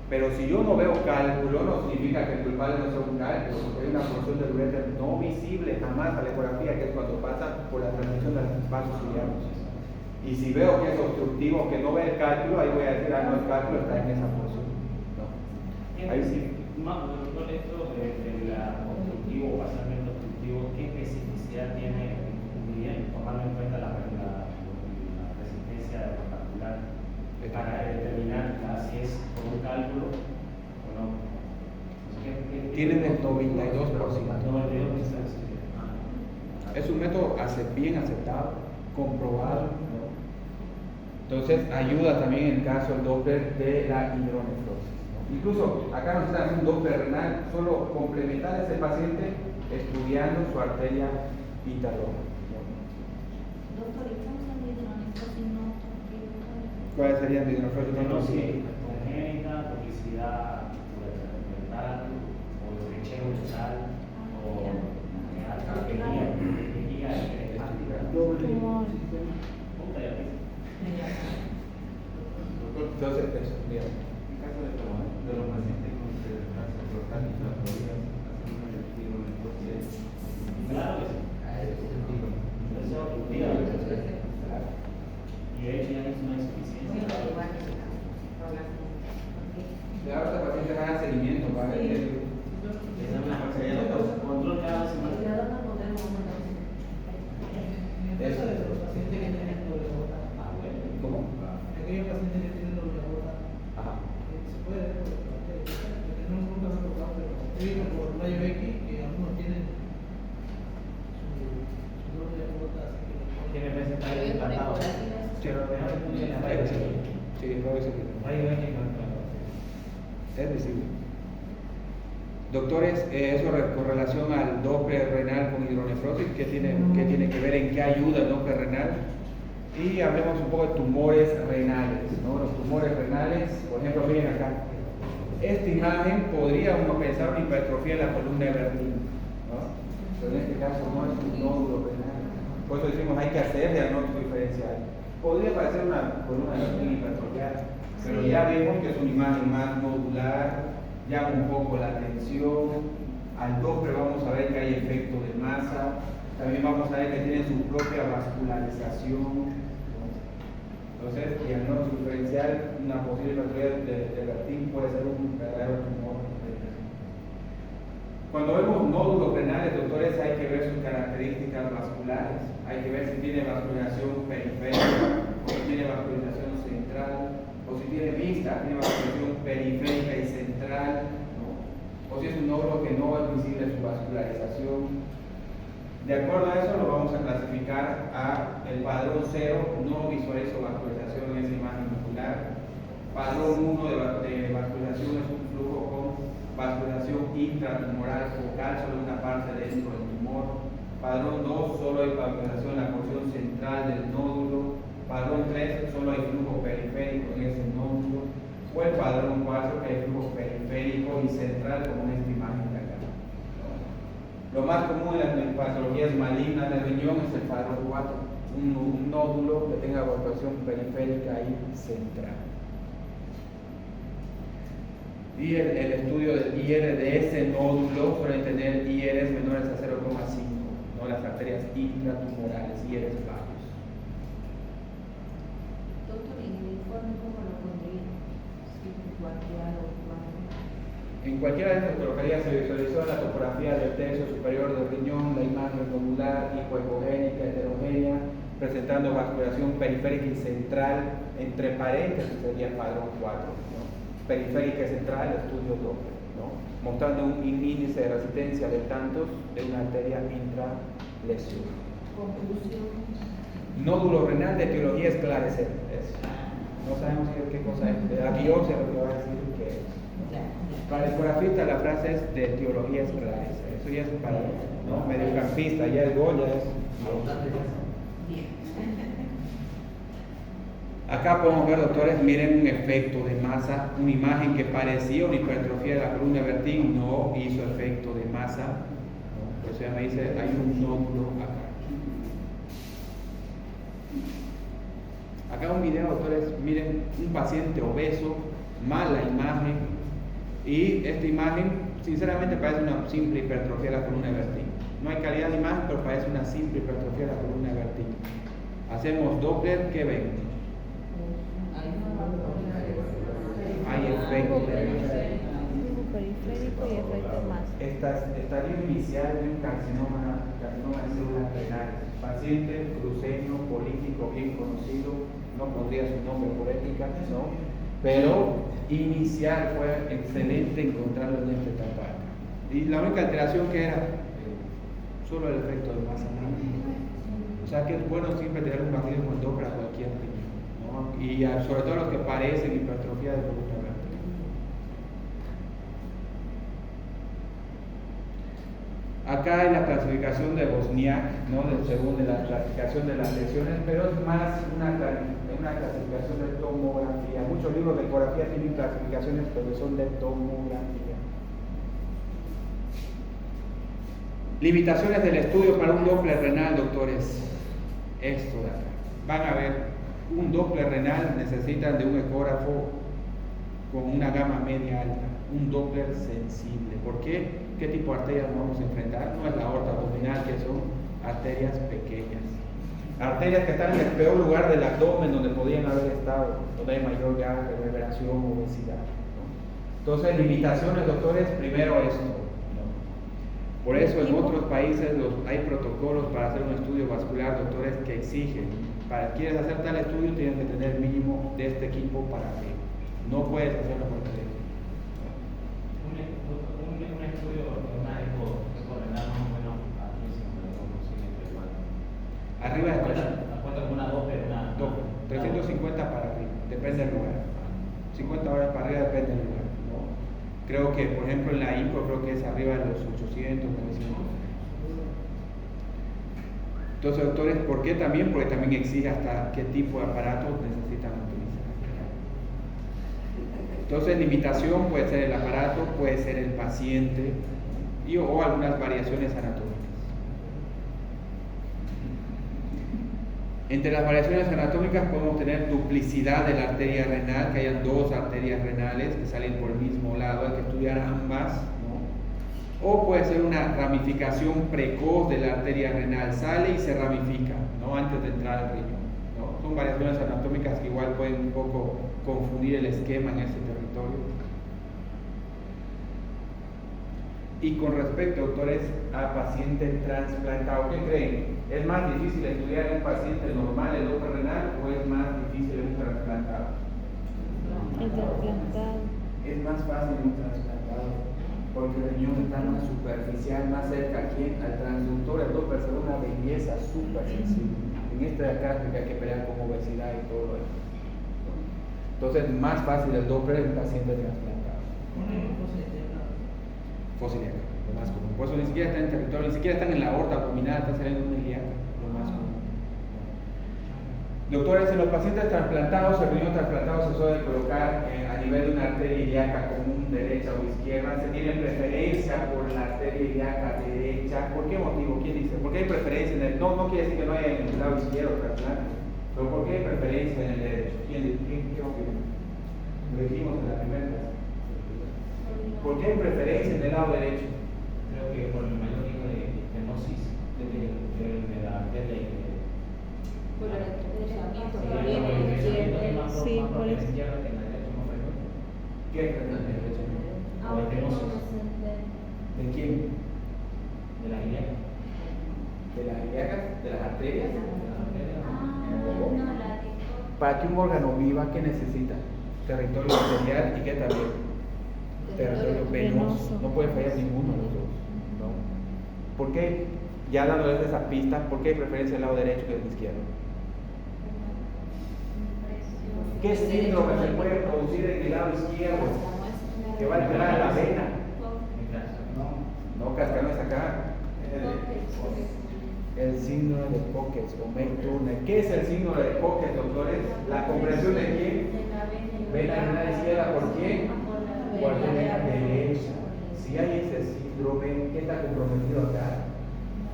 Pero si yo no veo cálculo, no significa que el culpable no sea un cálculo, porque hay una porción del ureter no visible jamás a la ecografía, que es cuando pasa por la transición de los vasos ilíacos. Y si veo que es obstructivo, que no ve el cálculo, ahí voy a decir, no, el cálculo está en esa porción. No. Ahí sí. Con esto del obstructivo o parcialmente obstructivo, ¿qué especificidad tiene, tomando en cuenta la resistencia vascular para determinar si es por un cálculo o no? Tienen el 92%. Es un método bien aceptado, comprobado, ¿no? Entonces ayuda también en el caso del Doppler de la hidronefrosis, ¿no? Incluso acá nos están haciendo un Doppler renal, solo complementar a ese paciente estudiando su arteria interna, ¿no? Doctor, ¿y causa de hidronefrosis no? ¿Cuáles serían de hidronefrosis no? Congénita, toxicidad mental, o lechero total, o entonces, eso, bien. En caso de los pacientes con cáncer prostático, podrían hacer una hidronefrosis. Claro que sí. Y de hecho ya es una insuficiencia. De ahora este paciente haga seguimiento para ver que Control cada semana. Eso de los pacientes que tienen doble gota. ¿Cómo? Aquellos pacientes que tienen doble gota, Ajá. se puede ver por el porque nunca me ha tocado, pero he visto por rayo X que algunos tienen su doble gota, así que Tiene veces que hay implantado. Pero mejor estudio en la rayo. Sí, no es visible. Rayo X implantado. Es visible. Doctores, eso con relación al Doppler renal con hidronefrosis, ¿qué tiene que ver? ¿En qué ayuda el Doppler renal? Y hablemos un poco de tumores renales, ¿no? Los tumores renales, por ejemplo, miren acá. Esta imagen podría uno pensar una hipertrofia en la columna de Berlín, ¿no? Pero en este caso no es un nódulo renal. Por eso decimos hay que hacer diagnóstico diferencial. Podría parecer una columna de Berlín hipertrofiada, pero ya vemos que es una imagen más nodular, llama un poco la atención. Al Doppler vamos a ver que hay efecto de masa, también vamos a ver que tiene su propia vascularización, ¿no? Entonces, diagnóstico diferencial, una posible patología de Berlín puede ser un verdadero tumor renal. Cuando vemos nódulos renales, doctores, hay que ver sus características vasculares, hay que ver si tiene vascularización periférica, o si tiene vascularización central, o si tiene mixta, tiene vascularización periférica y central, ¿no? O si es un nódulo que no es visible su vascularización. De acuerdo a eso, lo vamos a clasificar a el padrón 0, no visualizo vascularización en esa imagen ocular. Padrón 1 de vascularización es un flujo con vascularización intratumoral focal, solo una parte dentro del tumor. Padrón 2, solo hay vascularización en la porción central del nódulo. Padrón 3, solo hay flujo periférico en ese nódulo. O el padrón 4, que hay flujo periférico y central, como en esta imagen de acá. Lo más común en las patologías malignas del riñón es el padrón 4, un nódulo que tenga evacuación periférica y central. Y el estudio del IR de ese nódulo suele tener IRs menores a 0,5, ¿no? Las arterias intratumorales, IRs bajos. Doctor, ¿y el informe cómo lo pondría? Si cualquiera o En cualquiera de estas patologías se visualizó la topografía del tercio superior del riñón, la imagen nodular, hipoecogénica, heterogénea, presentando vascularización periférica y central, entre paréntesis sería el padrón 4, ¿no? Periférica y central, estudio Doppler, ¿no? Mostrando un índice de resistencia de tantos de una arteria intralesión. conclusión? Nódulo renal de etiología esclarecer. No sabemos qué cosa es. De la biopsia lo que va a decir que es. Para el ecografista la frase es de etiología esclarecer. Eso ya es para, ¿no? Mediocampista, ya el gol ya es. Bien. Acá podemos ver, doctores, miren un efecto de masa, una imagen que parecía una hipertrofia de la columna vertebral, no hizo efecto de masa, ¿no? Por eso ya me dice, hay un nódulo acá. Acá un video, doctores, miren, un paciente obeso, mala imagen, y esta imagen, sinceramente, parece una simple hipertrofia de la columna vertebral. No hay calidad de imagen, pero parece una simple hipertrofia de la columna vertebral. Hacemos Doppler, ¿qué ven? Hay efecto de periférico y efecto más. Estadio inicial de un carcinoma de células renales. Paciente cruceño, político bien conocido, no pondría su nombre por ética, ¿no? Pero inicial fue excelente encontrarlo en esta etapa. Y la única alteración que era solo el efecto de masa. O sea que es bueno siempre tener un vacío con Doppler a cualquier riñón, ¿no? Y sobre todo los que parecen hipertrofia de columna vertebral. Acá hay la clasificación de Bosniak, ¿no? Según de la clasificación de las lesiones, pero es más una clasificación de tomografía. Muchos libros de ecografía tienen clasificaciones, pero son de tomografía. Limitaciones del estudio para un Doppler renal, doctores. Esto de acá. Van a ver, un Doppler renal necesitan de un ecógrafo con una gama media alta, un Doppler sensible. ¿Por qué? ¿Qué tipo de arterias nos vamos a enfrentar? No es la aorta abdominal, que son arterias pequeñas. Arterias que están en el peor lugar del abdomen donde podían haber estado, donde hay mayor gas, reverberación, obesidad, ¿no? Entonces, limitaciones, doctores, primero esto, ¿no? Por eso en otros países hay protocolos para hacer un estudio vascular, doctores, que exigen, para quieres hacer tal estudio tienes que tener mínimo de este equipo para que no puedes hacerlo por teléfono. Un estudio orgánico renal más o menos aquí Arriba de cuenta con una Doppler, una 350 para arriba, depende del lugar. 50 horas para arriba depende del lugar, ¿no? Creo que, por ejemplo, en la INCO creo que es arriba de los 800, 900. Entonces, doctores, ¿por qué también? Porque también exige hasta qué tipo de aparatos necesitan utilizar. Entonces, limitación puede ser el aparato, puede ser el paciente o algunas variaciones anatómicas. Entre las variaciones anatómicas podemos tener duplicidad de la arteria renal, que hayan dos arterias renales que salen por el mismo lado, hay que estudiar ambas, ¿no? O puede ser una ramificación precoz de la arteria renal, sale y se ramifica, ¿no? Antes de entrar al riñón, ¿no? Son variaciones anatómicas que igual pueden un poco confundir el esquema en ese territorio. Y con respecto, doctores, a pacientes trasplantados, ¿qué creen? ¿Es más difícil estudiar en un paciente normal el Doppler renal o es más difícil en un trasplantado? El trasplantado. Es más fácil en un trasplantado, porque el riñón está más superficial, más cerca aquí al transductor. El Doppler es una belleza súper sensible. En este de acá hay que pelear con obesidad y todo lo demás. Entonces, más fácil el Doppler en un paciente trasplantado. Fósil ilíaca, lo más común. Por eso ni siquiera está en territorio, ni siquiera están en la aorta abdominal, está saliendo una ilíaca, lo más común. Doctores, en los pacientes trasplantados, el riñón trasplantado se suele colocar a nivel de una arteria ilíaca común, derecha o izquierda. Se tiene preferencia por la arteria ilíaca derecha. ¿Por qué motivo? ¿Quién dice? ¿Por qué hay preferencia en el? No quiere decir que no haya en el lado izquierdo trasplante, pero ¿por qué hay preferencia en el derecho? ¿Qué opina? Lo dijimos en la primera clase. ¿Por qué hay preferencia en el lado derecho? Creo que por el mayor riesgo de estenosis de la arteria y Por la Sí, derecha, por eso. ¿Qué es la derecha? ¿De quién? de la ilíaca. ¿De las ilíacas? ¿De las arterias? no, la Para que un órgano viva, ¿qué necesita? Territorio arterial y ¿qué también? Territorio venoso. No puede fallar ninguno de los dos, ¿no? ¿Por qué? Ya dándoles esa pista, ¿por qué hay preferencia del lado derecho que del izquierdo? ¿Qué síndrome se puede producir en el lado izquierdo? Que va a entrar a la vena. No, Cascano es acá. El síndrome de Pocket. Coques o May Turner. ¿Qué es el signo de Coques, doctores? ¿La comprensión de quién? Vena renal izquierda, ¿por quién? Por la vena derecha. Si hay ese síndrome, ¿qué está comprometido acá?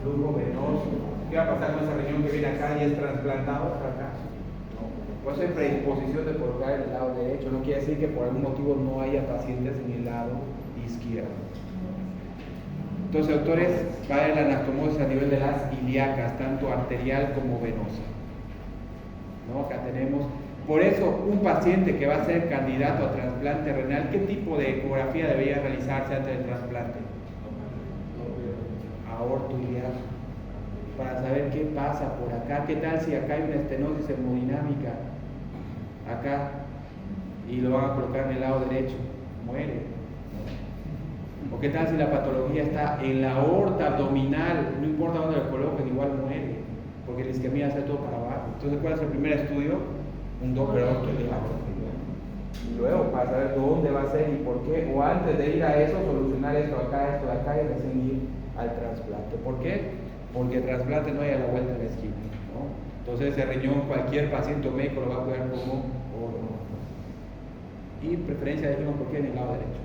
Flujo venoso. ¿Qué va a pasar con ese riñón que viene acá y es trasplantado? Fracaso. ¿No? Pues hay predisposición de colocar en el lado derecho. No quiere decir que por algún motivo no haya pacientes en el lado izquierdo. Entonces, doctores, va a haber la anastomosis a nivel de las ilíacas, tanto arterial como venosa. ¿No? Acá tenemos. Por eso, un paciente que va a ser candidato a trasplante renal, ¿qué tipo de ecografía debería realizarse antes del trasplante? Aortoiliaco. Para saber qué pasa por acá. ¿Qué tal si acá hay una estenosis hemodinámica? Acá. Y lo van a colocar en el lado derecho. Muere. ¿O qué tal si la patología está en la aorta abdominal? No importa dónde lo coloquen, igual muere. Porque la isquemia hace todo para abajo. Entonces, ¿cuál es el primer estudio? Un Doppler aortoiliaco. Y luego, para saber dónde va a ser y por qué. O antes de ir a eso, solucionar esto de acá y recién ir al trasplante. ¿Por qué? Porque el trasplante no hay a la vuelta de la esquina, ¿no? Entonces ese riñón cualquier paciente o médico lo va a cuidar como órgano. Y preferencia decimos por qué en el lado derecho.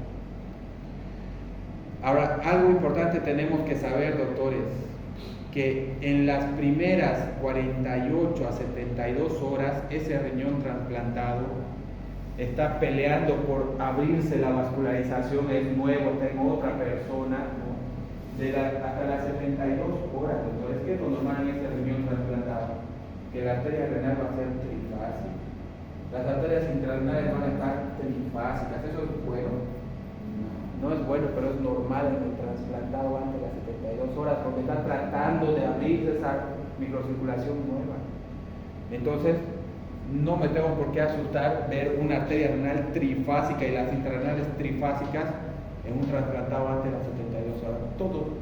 Ahora, algo importante tenemos que saber, doctores, que en las primeras 48 a 72 horas ese riñón trasplantado está peleando por abrirse la vascularización, es nuevo, está en otra persona, ¿no? Hasta las 72 horas, entonces, ¿qué es lo normal en este riñón trasplantado? Que la arteria renal va a ser trifásica. Las arterias intrarenales van a estar trifásicas. ¿Eso es bueno? No es bueno, pero es normal en el trasplantado antes de las 72 horas, porque está tratando de abrirse esa microcirculación nueva. Entonces, no me tengo por qué asustar ver una arteria renal trifásica y las intrarenales trifásicas en un trasplantado antes de las 72 horas.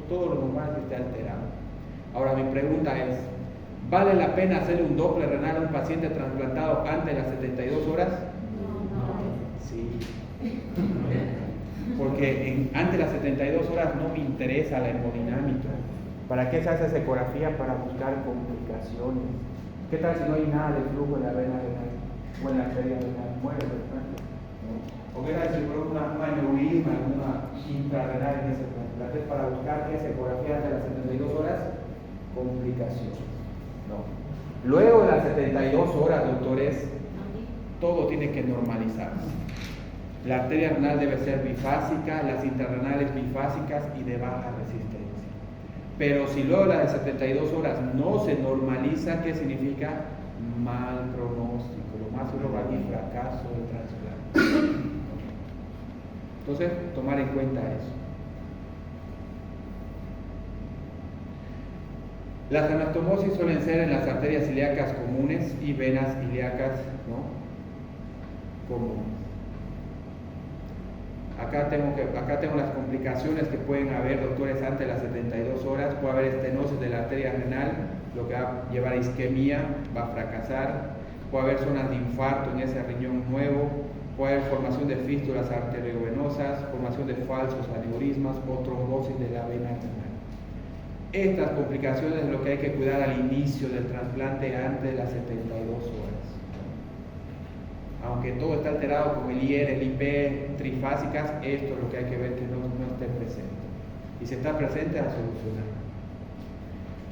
Todo lo normal que esté alterado. Ahora mi pregunta es, ¿vale la pena hacerle un Doppler renal a un paciente trasplantado antes de las 72 horas? No. Sí. Porque antes de las 72 horas no me interesa la hemodinámica. ¿Para qué se hace esa ecografía? Para buscar complicaciones. ¿Qué tal si no hay nada de flujo en la vena renal o en la arteria renal? Muere, ¿verdad? ¿O qué tal si produce un aneurisma, una intrarrenal en ese trasplante? Para buscar que esa ecografía de las 72 horas, complicaciones. No. Luego de las 72 horas, doctores, todo tiene que normalizarse. La arteria renal debe ser bifásica, las intrarrenales bifásicas y de baja resistencia. Pero si luego de las 72 horas no se normaliza, ¿qué significa? Mal pronóstico. Lo más seguro va a ir fracaso del trasplante. Entonces, tomar en cuenta eso. Las anastomosis suelen ser en las arterias ilíacas comunes y venas ilíacas, ¿no?, comunes. Acá tengo las complicaciones que pueden haber, doctores, antes de las 72 horas. Puede haber estenosis de la arteria renal, lo que va a llevar a isquemia, va a fracasar. Puede haber zonas de infarto en ese riñón nuevo. Puede haber formación de fístulas arteriovenosas, formación de falsos aneurismas o trombosis de la vena renal. Estas complicaciones es lo que hay que cuidar al inicio del trasplante antes de las 72 horas. Aunque todo está alterado con el IR, el IP, trifásicas, esto es lo que hay que ver que no esté presente. Y si está presente, a solucionar.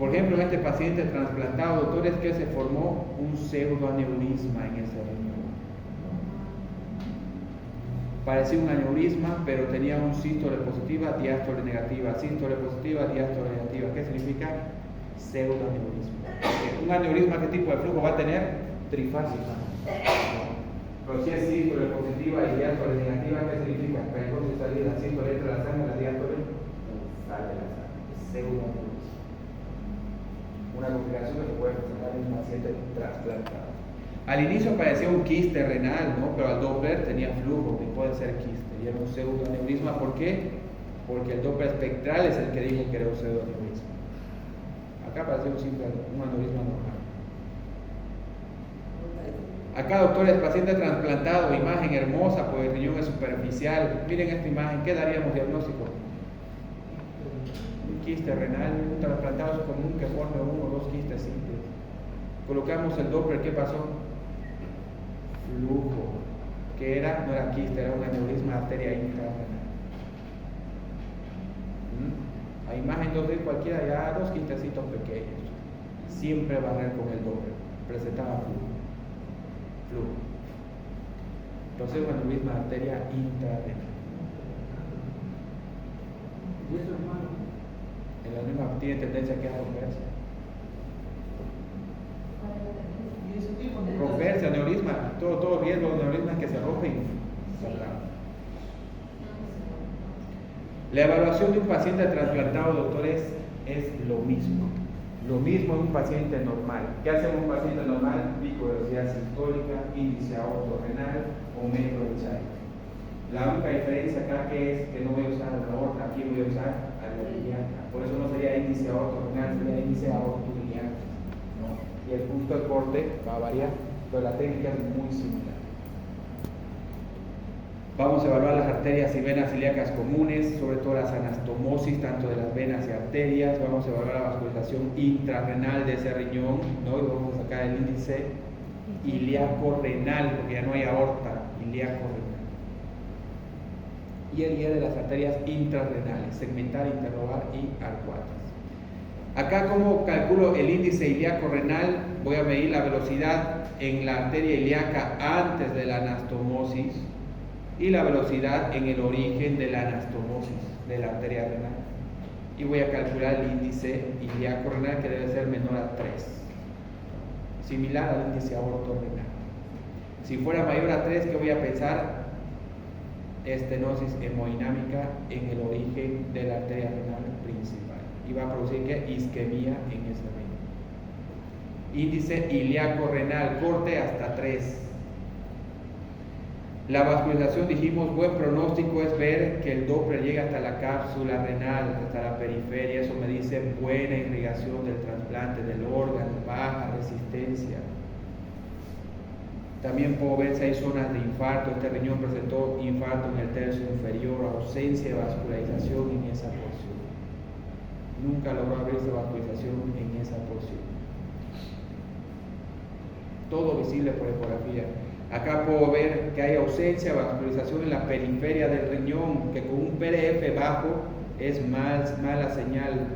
Por ejemplo, en este paciente trasplantado, doctores, que se formó un pseudoaneurisma en ese riñón. Parecía un aneurisma, pero tenía un sístole positiva, diástole negativa, sístole positiva, diástole negativa. ¿Qué significa? Pseudoaneurisma. ¿Un aneurisma qué tipo de flujo va a tener? Trifásica. Pero si es sístole positiva y diástole negativa, ¿qué significa? Que entonces salir la sístole entra la sangre, la diástole sale la sangre. Pseudoaneurisma. Una complicación que se puede presentar en un paciente trasplantado. Al inicio parecía un quiste renal, ¿no? Pero al Doppler tenía flujo, y puede ser quiste, y era un pseudoaneurisma. ¿Por qué? Porque el Doppler espectral es el que dijo que era un pseudoaneurisma. Acá parecía un aneurisma normal. Acá, doctores, paciente trasplantado, imagen hermosa, pues el riñón es superficial. Miren esta imagen, ¿qué daríamos diagnóstico? Un quiste renal. Un trasplantado es común que forme uno o dos quistes simples. Colocamos el Doppler, ¿qué pasó? Flujo. ¿Qué era? No era quista, era un aneurisma de arteria intrarrenal. A imagen 2D cualquiera, ya 2 quistecitos pequeños. Siempre barrer con el Doppler. Presentaba flujo. Entonces, un aneurisma de arteria intrarrenal. ¿Y eso, hermano? El aneurisma tiene tendencia a romperse. ¿Y ese tipo de Romperse, aneurisma, todo bien, los aneurismas que se rompen. La evaluación de un paciente trasplantado, doctores, es lo mismo. Lo mismo en un paciente normal. ¿Qué hacemos en un paciente normal? Pico de velocidad sistólica, índice aortorrenal o metro de Chagas. La única diferencia acá que es que no voy a usar la aorta, aquí voy a usar a la iliaca. Por eso no sería índice aortorrenal, sería índice aortoiliaca. Y el punto de corte va a variar, pero la técnica es muy similar. Vamos a evaluar las arterias y venas ilíacas comunes, sobre todo las anastomosis, tanto de las venas y arterias. Vamos a evaluar la vascularización intrarrenal de ese riñón, ¿no? Y vamos a sacar el índice ilíaco-renal, porque ya no hay aorta, ilíaco-renal. Y el guía de las arterias intrarrenales, segmentar, interrogar y arcuatas. Acá, como calculo el índice ilíaco-renal, voy a medir la velocidad en la arteria ilíaca antes de la anastomosis y la velocidad en el origen de la anastomosis de la arteria renal. Y voy a calcular el índice ilíaco-renal, que debe ser menor a 3, similar al índice aortorrenal. Si fuera mayor a 3, ¿qué voy a pensar? Estenosis hemodinámica en el origen de la arteria renal principal. Y va a producir ¿qué? Isquemia en ese riñón. Índice ilíaco-renal, corte hasta 3. La vascularización, dijimos, buen pronóstico es ver que el Doppler llega hasta la cápsula renal, hasta la periferia. Eso me dice buena irrigación del trasplante del órgano, baja resistencia. También puedo ver si hay zonas de infarto. Este riñón presentó infarto en el tercio inferior, ausencia de vascularización en esa porción. Nunca logró abrirse vascularización en esa porción. Todo visible por ecografía. Acá puedo ver que hay ausencia de vascularización en la periferia del riñón, que con un PRF bajo es mala señal.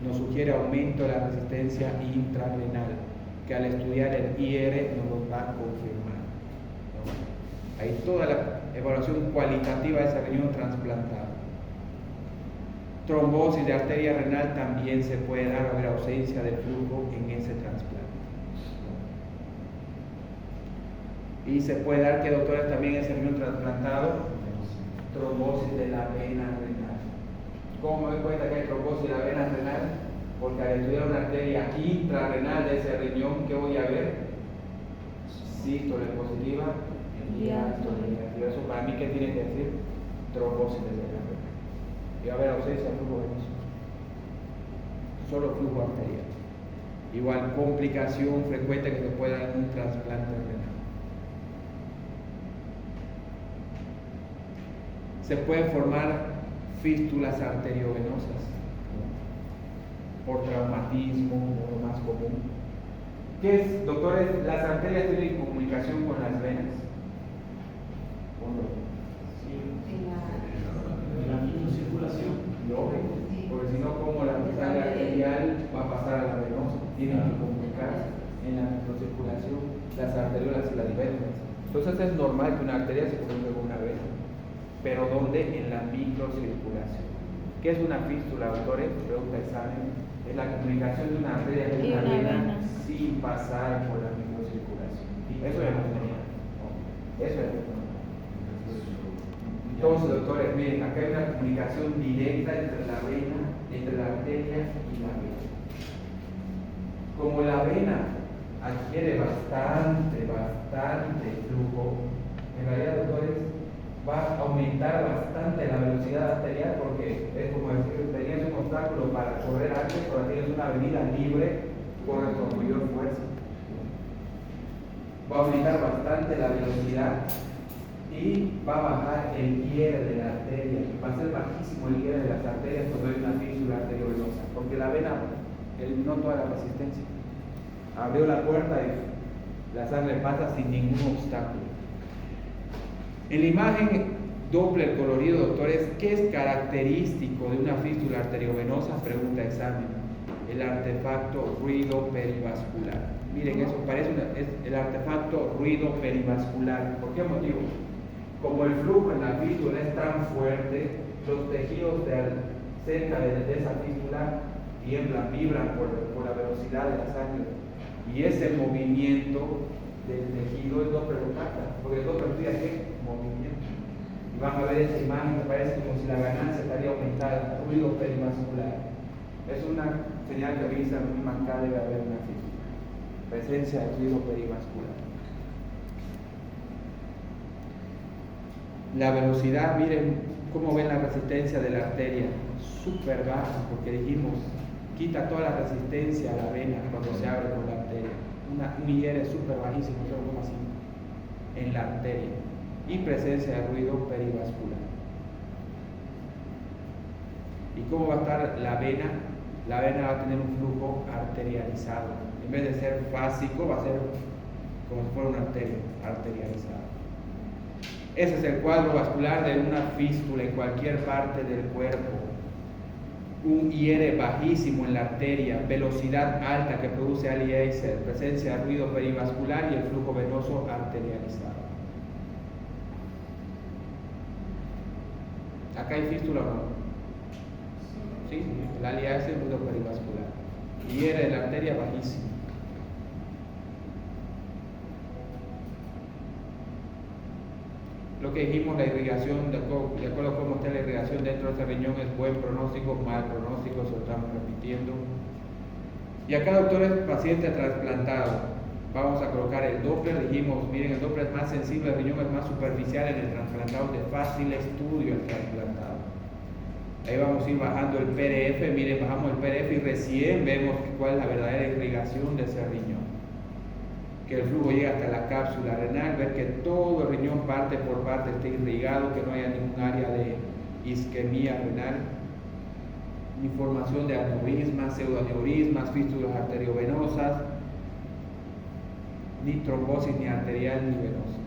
Nos sugiere aumento de la resistencia intrarrenal, que al estudiar el IR nos lo va a confirmar, ¿no? Hay toda la evaluación cualitativa de ese riñón trasplantado. Trombosis de arteria renal también se puede dar, haber ausencia de flujo en ese trasplante. Y se puede dar, que doctores, también ese riñón trasplantado, trombosis de la vena renal. ¿Cómo me doy cuenta que hay trombosis de la vena renal? Porque al estudiar una arteria intrarrenal de ese riñón, ¿qué voy a ver? Sístole positiva y diástole negativa. Eso para mí, ¿qué tiene que decir? Trombosis de vena renal. Y va a haber ausencia de flujo venoso. Solo flujo arterial. Igual, complicación frecuente que se puede dar en un trasplante renal. Se pueden formar fístulas arteriovenosas por traumatismo, lo más común. ¿Qué es, doctores? ¿Las arterias tienen comunicación con las venas? ¿O no? en la microcirculación. Lógico, porque si no, ¿cómo la sangre arterial va a pasar a la venosa? Tienen que comunicarse en la microcirculación, las arteriolas y las venas. Entonces es normal que una arteria se comunique con una vena. ¿Pero dónde? En la microcirculación. ¿Qué es una fístula, doctores? Pregunta examen. Es la comunicación de una arteria con una vena sin pasar por la microcirculación. Eso ya lo tenía. Eso ya lo tenía. Entonces, doctores, miren, acá hay una comunicación directa entre la vena, entre la arteria y la vena. Como la vena adquiere bastante flujo, en realidad, doctores, va a aumentar bastante la velocidad arterial, porque es como decir, tenías un obstáculo para correr antes, ahora tienes una avenida libre, corres con mayor fuerza. Va a aumentar bastante la velocidad y va a bajar el IR de la arteria. Va a ser bajísimo el IR de las arterias cuando hay una fístula arteriovenosa, porque la vena eliminó toda la resistencia. Abrió la puerta y la sangre pasa sin ningún obstáculo. En la imagen Doppler colorido, doctores, ¿qué es característico de una fístula arteriovenosa? Pregunta examen. El artefacto ruido perivascular. Miren, eso parece es el artefacto ruido perivascular. ¿Por qué motivo? Como el flujo en la fístula es tan fuerte, los tejidos cerca de esa fístula tiemblan, vibran por la velocidad de la sangre. Y ese movimiento del tejido el Doppler lo capta, porque el Doppler estudia qué movimiento. Y van a ver esa imagen que parece como si la ganancia estaría aumentada, ruido perivascular. Es una señal que avisa muy marcada debe haber una fístula. Presencia de ruido perivascular. La velocidad, miren cómo ven la resistencia de la arteria, súper baja, porque dijimos, quita toda la resistencia a la vena cuando se abre con la arteria. Un IR súper bajísimo, 0,5 en la arteria. Y presencia de ruido perivascular. ¿Y cómo va a estar la vena? La vena va a tener un flujo arterializado. En vez de ser fásico, va a ser como si fuera una arteria arterializada. Ese es el cuadro vascular de una fístula en cualquier parte del cuerpo. Un IR bajísimo en la arteria, velocidad alta que produce Aliaser, presencia de ruido perivascular y el flujo venoso arterializado. ¿Acá hay fístula o no? Sí, el Aliaser, el ruido perivascular. IR de la arteria bajísimo. Lo que dijimos, la irrigación, de acuerdo a cómo está la irrigación dentro de ese riñón, es buen pronóstico, mal pronóstico, se lo estamos repitiendo. Y acá, doctores, paciente trasplantado. Vamos a colocar el Doppler, dijimos, miren, el Doppler es más sensible, el riñón es más superficial en el trasplantado, de fácil estudio el trasplantado. Ahí vamos a ir bajando el PDF, miren, bajamos el PDF y recién vemos cuál es la verdadera irrigación de ese riñón. Que el flujo llega hasta la cápsula renal, ver que todo el riñón parte por parte esté irrigado, que no haya ningún área de isquemia renal, ni formación de aneurismas, pseudoaneurismas, fístulas arteriovenosas, ni trombosis ni arterial ni venosa,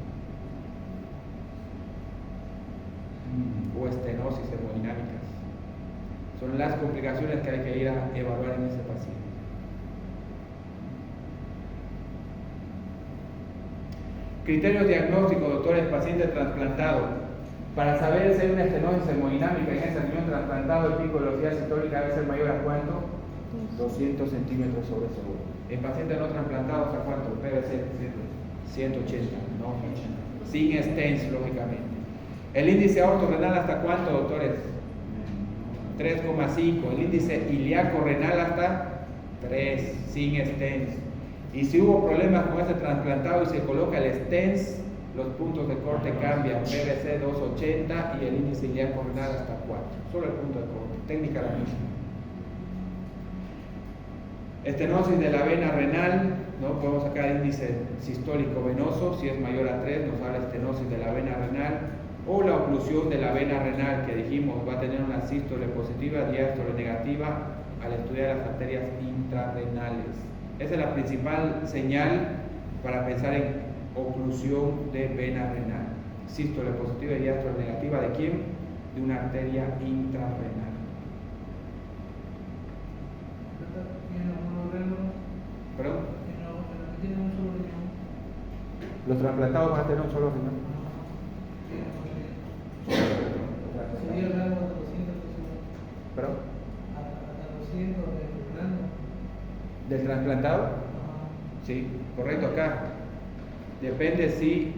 o estenosis hemodinámicas. Son las complicaciones que hay que ir a evaluar en ese paciente. Criterios diagnósticos, doctores, paciente trasplantado. Para saber si hay una estenosis hemodinámica en ese riñón trasplantado, el pico de velocidad sistólica debe ser mayor a ¿cuánto? 200 centímetros sobre segundo. En paciente no trasplantado, ¿a cuánto? PVC 180, no, sin stents, lógicamente. El índice aortorrenal, ¿hasta cuánto, doctores? 3,5. El índice ilíaco renal hasta 3, sin stents. Y si hubo problemas con ese trasplantado y se coloca el stents, los puntos de corte cambian, PVC 280 y el índice ilíaco renal hasta 4. Solo el punto de corte, técnica la misma. Estenosis de la vena renal, ¿no? Podemos sacar el índice sistólico venoso, si es mayor a 3 nos habla estenosis de la vena renal, o la oclusión de la vena renal, que dijimos va a tener una sístole positiva, diástole negativa al estudiar las arterias intrarrenales. Esa es la principal señal para pensar en oclusión de vena renal. Sístole positiva y diástole negativa, ¿de quién? De una arteria intrarrenal. ¿Perdón? Los trasplantados van a tener un solo riñón. ¿Perdón? ¿Del trasplantado? Sí, correcto, acá. Depende si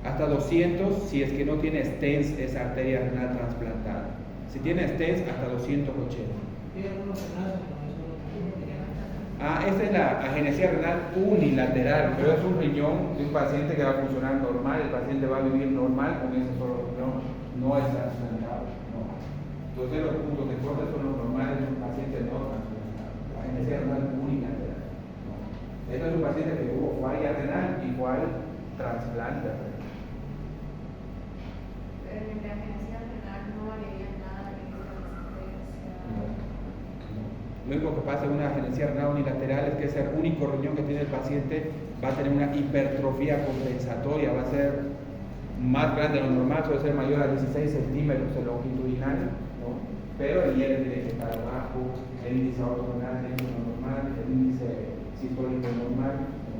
hasta 200, si es que no tiene stents esa arteria renal trasplantada. Si tiene stents, hasta 280. Esta es la agenesia renal unilateral, pero es un riñón de un paciente que va a funcionar normal, el paciente va a vivir normal con ese solo riñón, no es trasplantado. No. Entonces los puntos de corte son los normales de un paciente no trasplantado. La agenesia renal unilateral. No. Esto es un paciente que tuvo falla renal y fue al trasplante renal. Pero en la agenesia renal no variaría nada en la resistencia. No. Lo único que pasa en una agenesia renal unilateral es que ese único riñón que tiene el paciente va a tener una hipertrofia compensatoria, va a ser más grande de lo normal, suele ser mayor a 16 centímetros de longitudinal, ¿no? Pero el IR tiene que estar bajo, el índice aortogonal es lo normal, el índice sistólico normal, ¿no?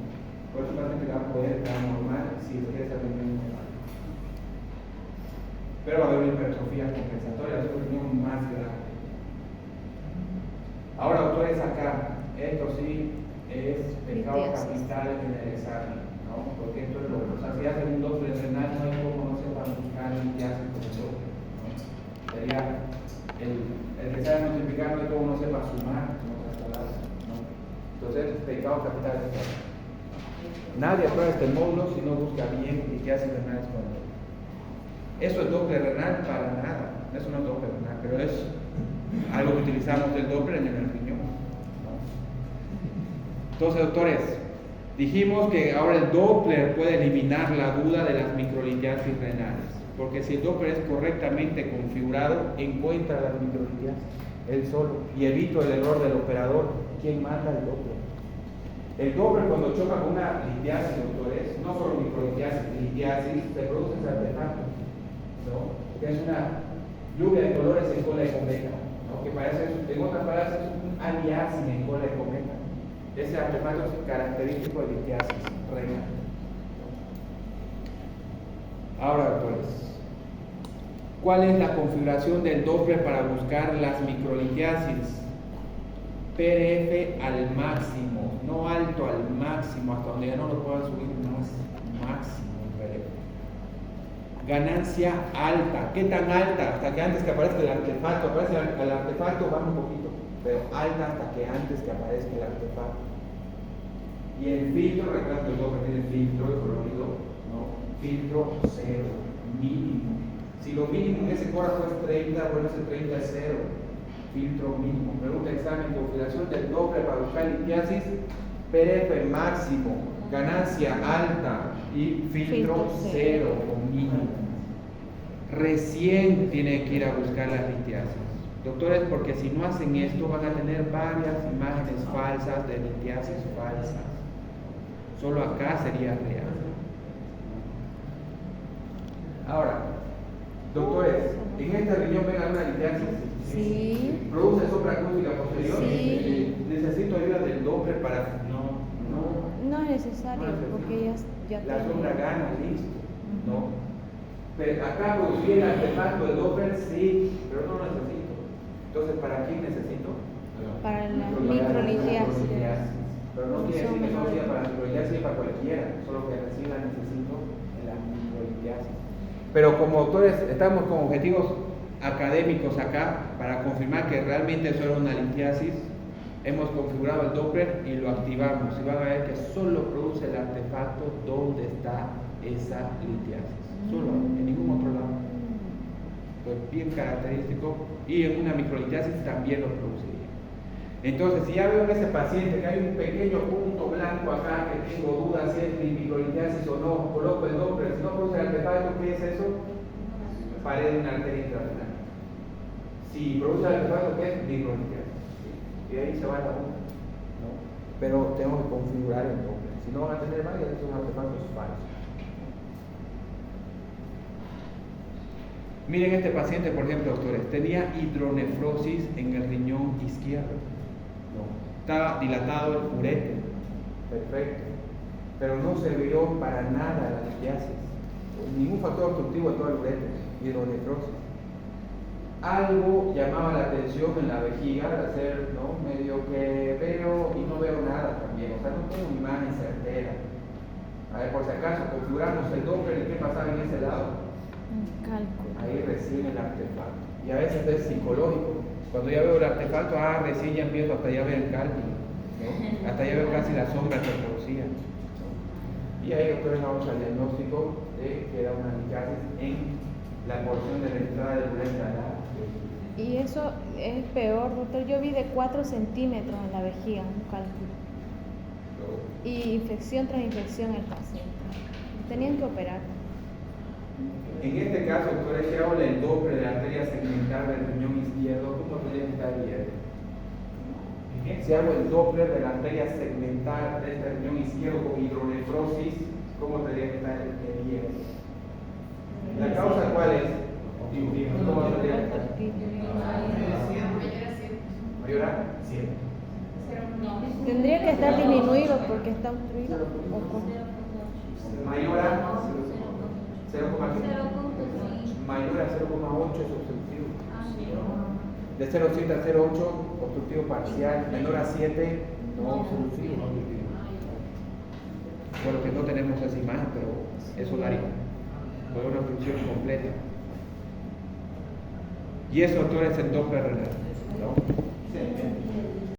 Por eso el paciente va a poder estar normal si es que ese riñón normal. Pero va a haber una hipertrofia compensatoria, es un riñón más grande. Ahora, doctores, acá, esto sí es pecado capital en el examen, ¿no? Porque esto es lo que, o sea, si hacen un Doppler renal, no hay cómo no sepan buscar el hacen con el Doppler, ¿no? Sería el que sabe multiplicar, no hay cómo no sepa sumar, en otras palabras, ¿no? Entonces, pecado capital es esto. Nadie aprueba este módulo si no busca bien y qué hace renales con él. Eso es Doppler renal para nada, eso no es Doppler renal, pero es algo que utilizamos del Doppler en el riñón, ¿no? Entonces, doctores, dijimos que ahora el Doppler puede eliminar la duda de las microlitiasis renales, porque si el Doppler es correctamente configurado, encuentra las microlitiasis él solo y evita el error del operador. ¿Quién manda el Doppler? El Doppler, cuando choca con una litiasis, doctores, no solo microlitiasis, litiasis, se produce ese artefacto, ¿no? Que es una lluvia de colores en cola de cometa, ¿no? Que parece, en otras palabras, es un aliasing en cola de cometa. Ese artefacto es característico de litiasis renal. Ahora, doctores, ¿cuál es la configuración del Doppler para buscar las microlitiasis? PRF al máximo, no alto, al máximo, hasta donde ya no lo puedan subir más, máximo PRF. Ganancia alta, ¿qué tan alta? Hasta que antes que aparezca el artefacto, aparece el artefacto, baja un poquito, pero alta hasta que antes que aparezca el artefacto. Y el filtro, recuerda que el Doppler tiene filtro de colorido, ¿no? Filtro 0, mínimo. Si lo mínimo en ese corazón es 30, bueno, ese 30 es 0. Filtro mínimo. Pregunta examen, configuración del Doppler para buscar litiasis, PRF máximo, ganancia alta y filtro 0 o mínimo. Recién tiene que ir a buscar las litiasis. Doctores, porque si no hacen esto van a tener varias imágenes falsas de litiasis falsas. Solo acá sería real. Ahora, doctores, en este riñón ven alguna litiasis. Sí. ¿Produce supraacústica posterior? Sí. ¿Necesito ayuda del Doppler para...? No es necesario, porque ya la tiene. sombra gana, listo, ¿no? Pero acá producir el artefacto de Doppler, sí, pero no lo necesito. Entonces, ¿para quién necesito? Para la microlitiasis. Pero no quiere decir que solo sea para la microlitiasis, para cualquiera, solo que recién la necesito en la microlitiasis. Pero como doctores, estamos con objetivos académicos acá para confirmar que realmente eso era una litiasis. Hemos configurado el Doppler y lo activamos y van a ver que solo produce el artefacto donde está esa litiasis, solo, en ningún otro lado. Entonces, bien característico, y en una microlitiasis también lo produciría. Entonces, si ya veo en ese paciente que hay un pequeño punto blanco acá, que tengo dudas si es microlitiasis o no, coloco el Doppler, si no produce el artefacto, ¿qué es eso? Pared de una arteria intrarenal. Si produce el artefacto, ¿qué es? Microlitiasis. Y ahí se va la boca, ¿no? Pero tengo que configurar el Doppler. Si no van a tener varios de esos artefactos falsos. Miren este paciente, por ejemplo, doctores, tenía hidronefrosis en el riñón izquierdo, ¿no? Estaba dilatado el uréter, perfecto, pero no se vio para nada la litiasis, ningún factor obstructivo de todo el uréter, hidronefrosis. Algo llamaba la atención en la vejiga, al hacer, ¿no? Medio que veo y no veo nada también, o sea, no tengo una imagen certera. A ver, por si acaso, configuramos el Doppler y qué pasaba en ese lado. Cálculo. Ahí recién el artefacto. Y a veces es psicológico. Cuando ya veo el artefacto, recién ya empiezo hasta ya ver el cálculo, ¿no? Hasta ya veo casi la sombra que producía, ¿no? Y ahí doctores vamos al diagnóstico de que era una litiasis en la porción de la entrada del uréter a la. Y eso es peor, doctor. Yo vi de 4 centímetros en la vejiga, un cálculo. Y infección tras infección el paciente. Tenían que operar. En este caso, doctor, si hago el Doppler de la arteria segmental del riñón izquierdo, ¿cómo tendría que estar abierto? si hago el Doppler de la arteria segmental de este riñón izquierdo con hidronefrosis, ¿cómo tendría que estar el hierro? ¿La causa cuál es? ¿Cómo tendría que estar? ¿Mayor a? Tendría que estar disminuido porque está obstruido. ¿O cómo? Mayor a 0,8. Mayor a 0,8 es obstructivo. De 0,7 a 0,8 obstructivo parcial. Menor a 7 no obstructivo. Bueno, que no tenemos esa imagen, pero eso daría. Fue una obstrucción completa. Y eso, doctor, es el Doppler renal, ¿no? Sí.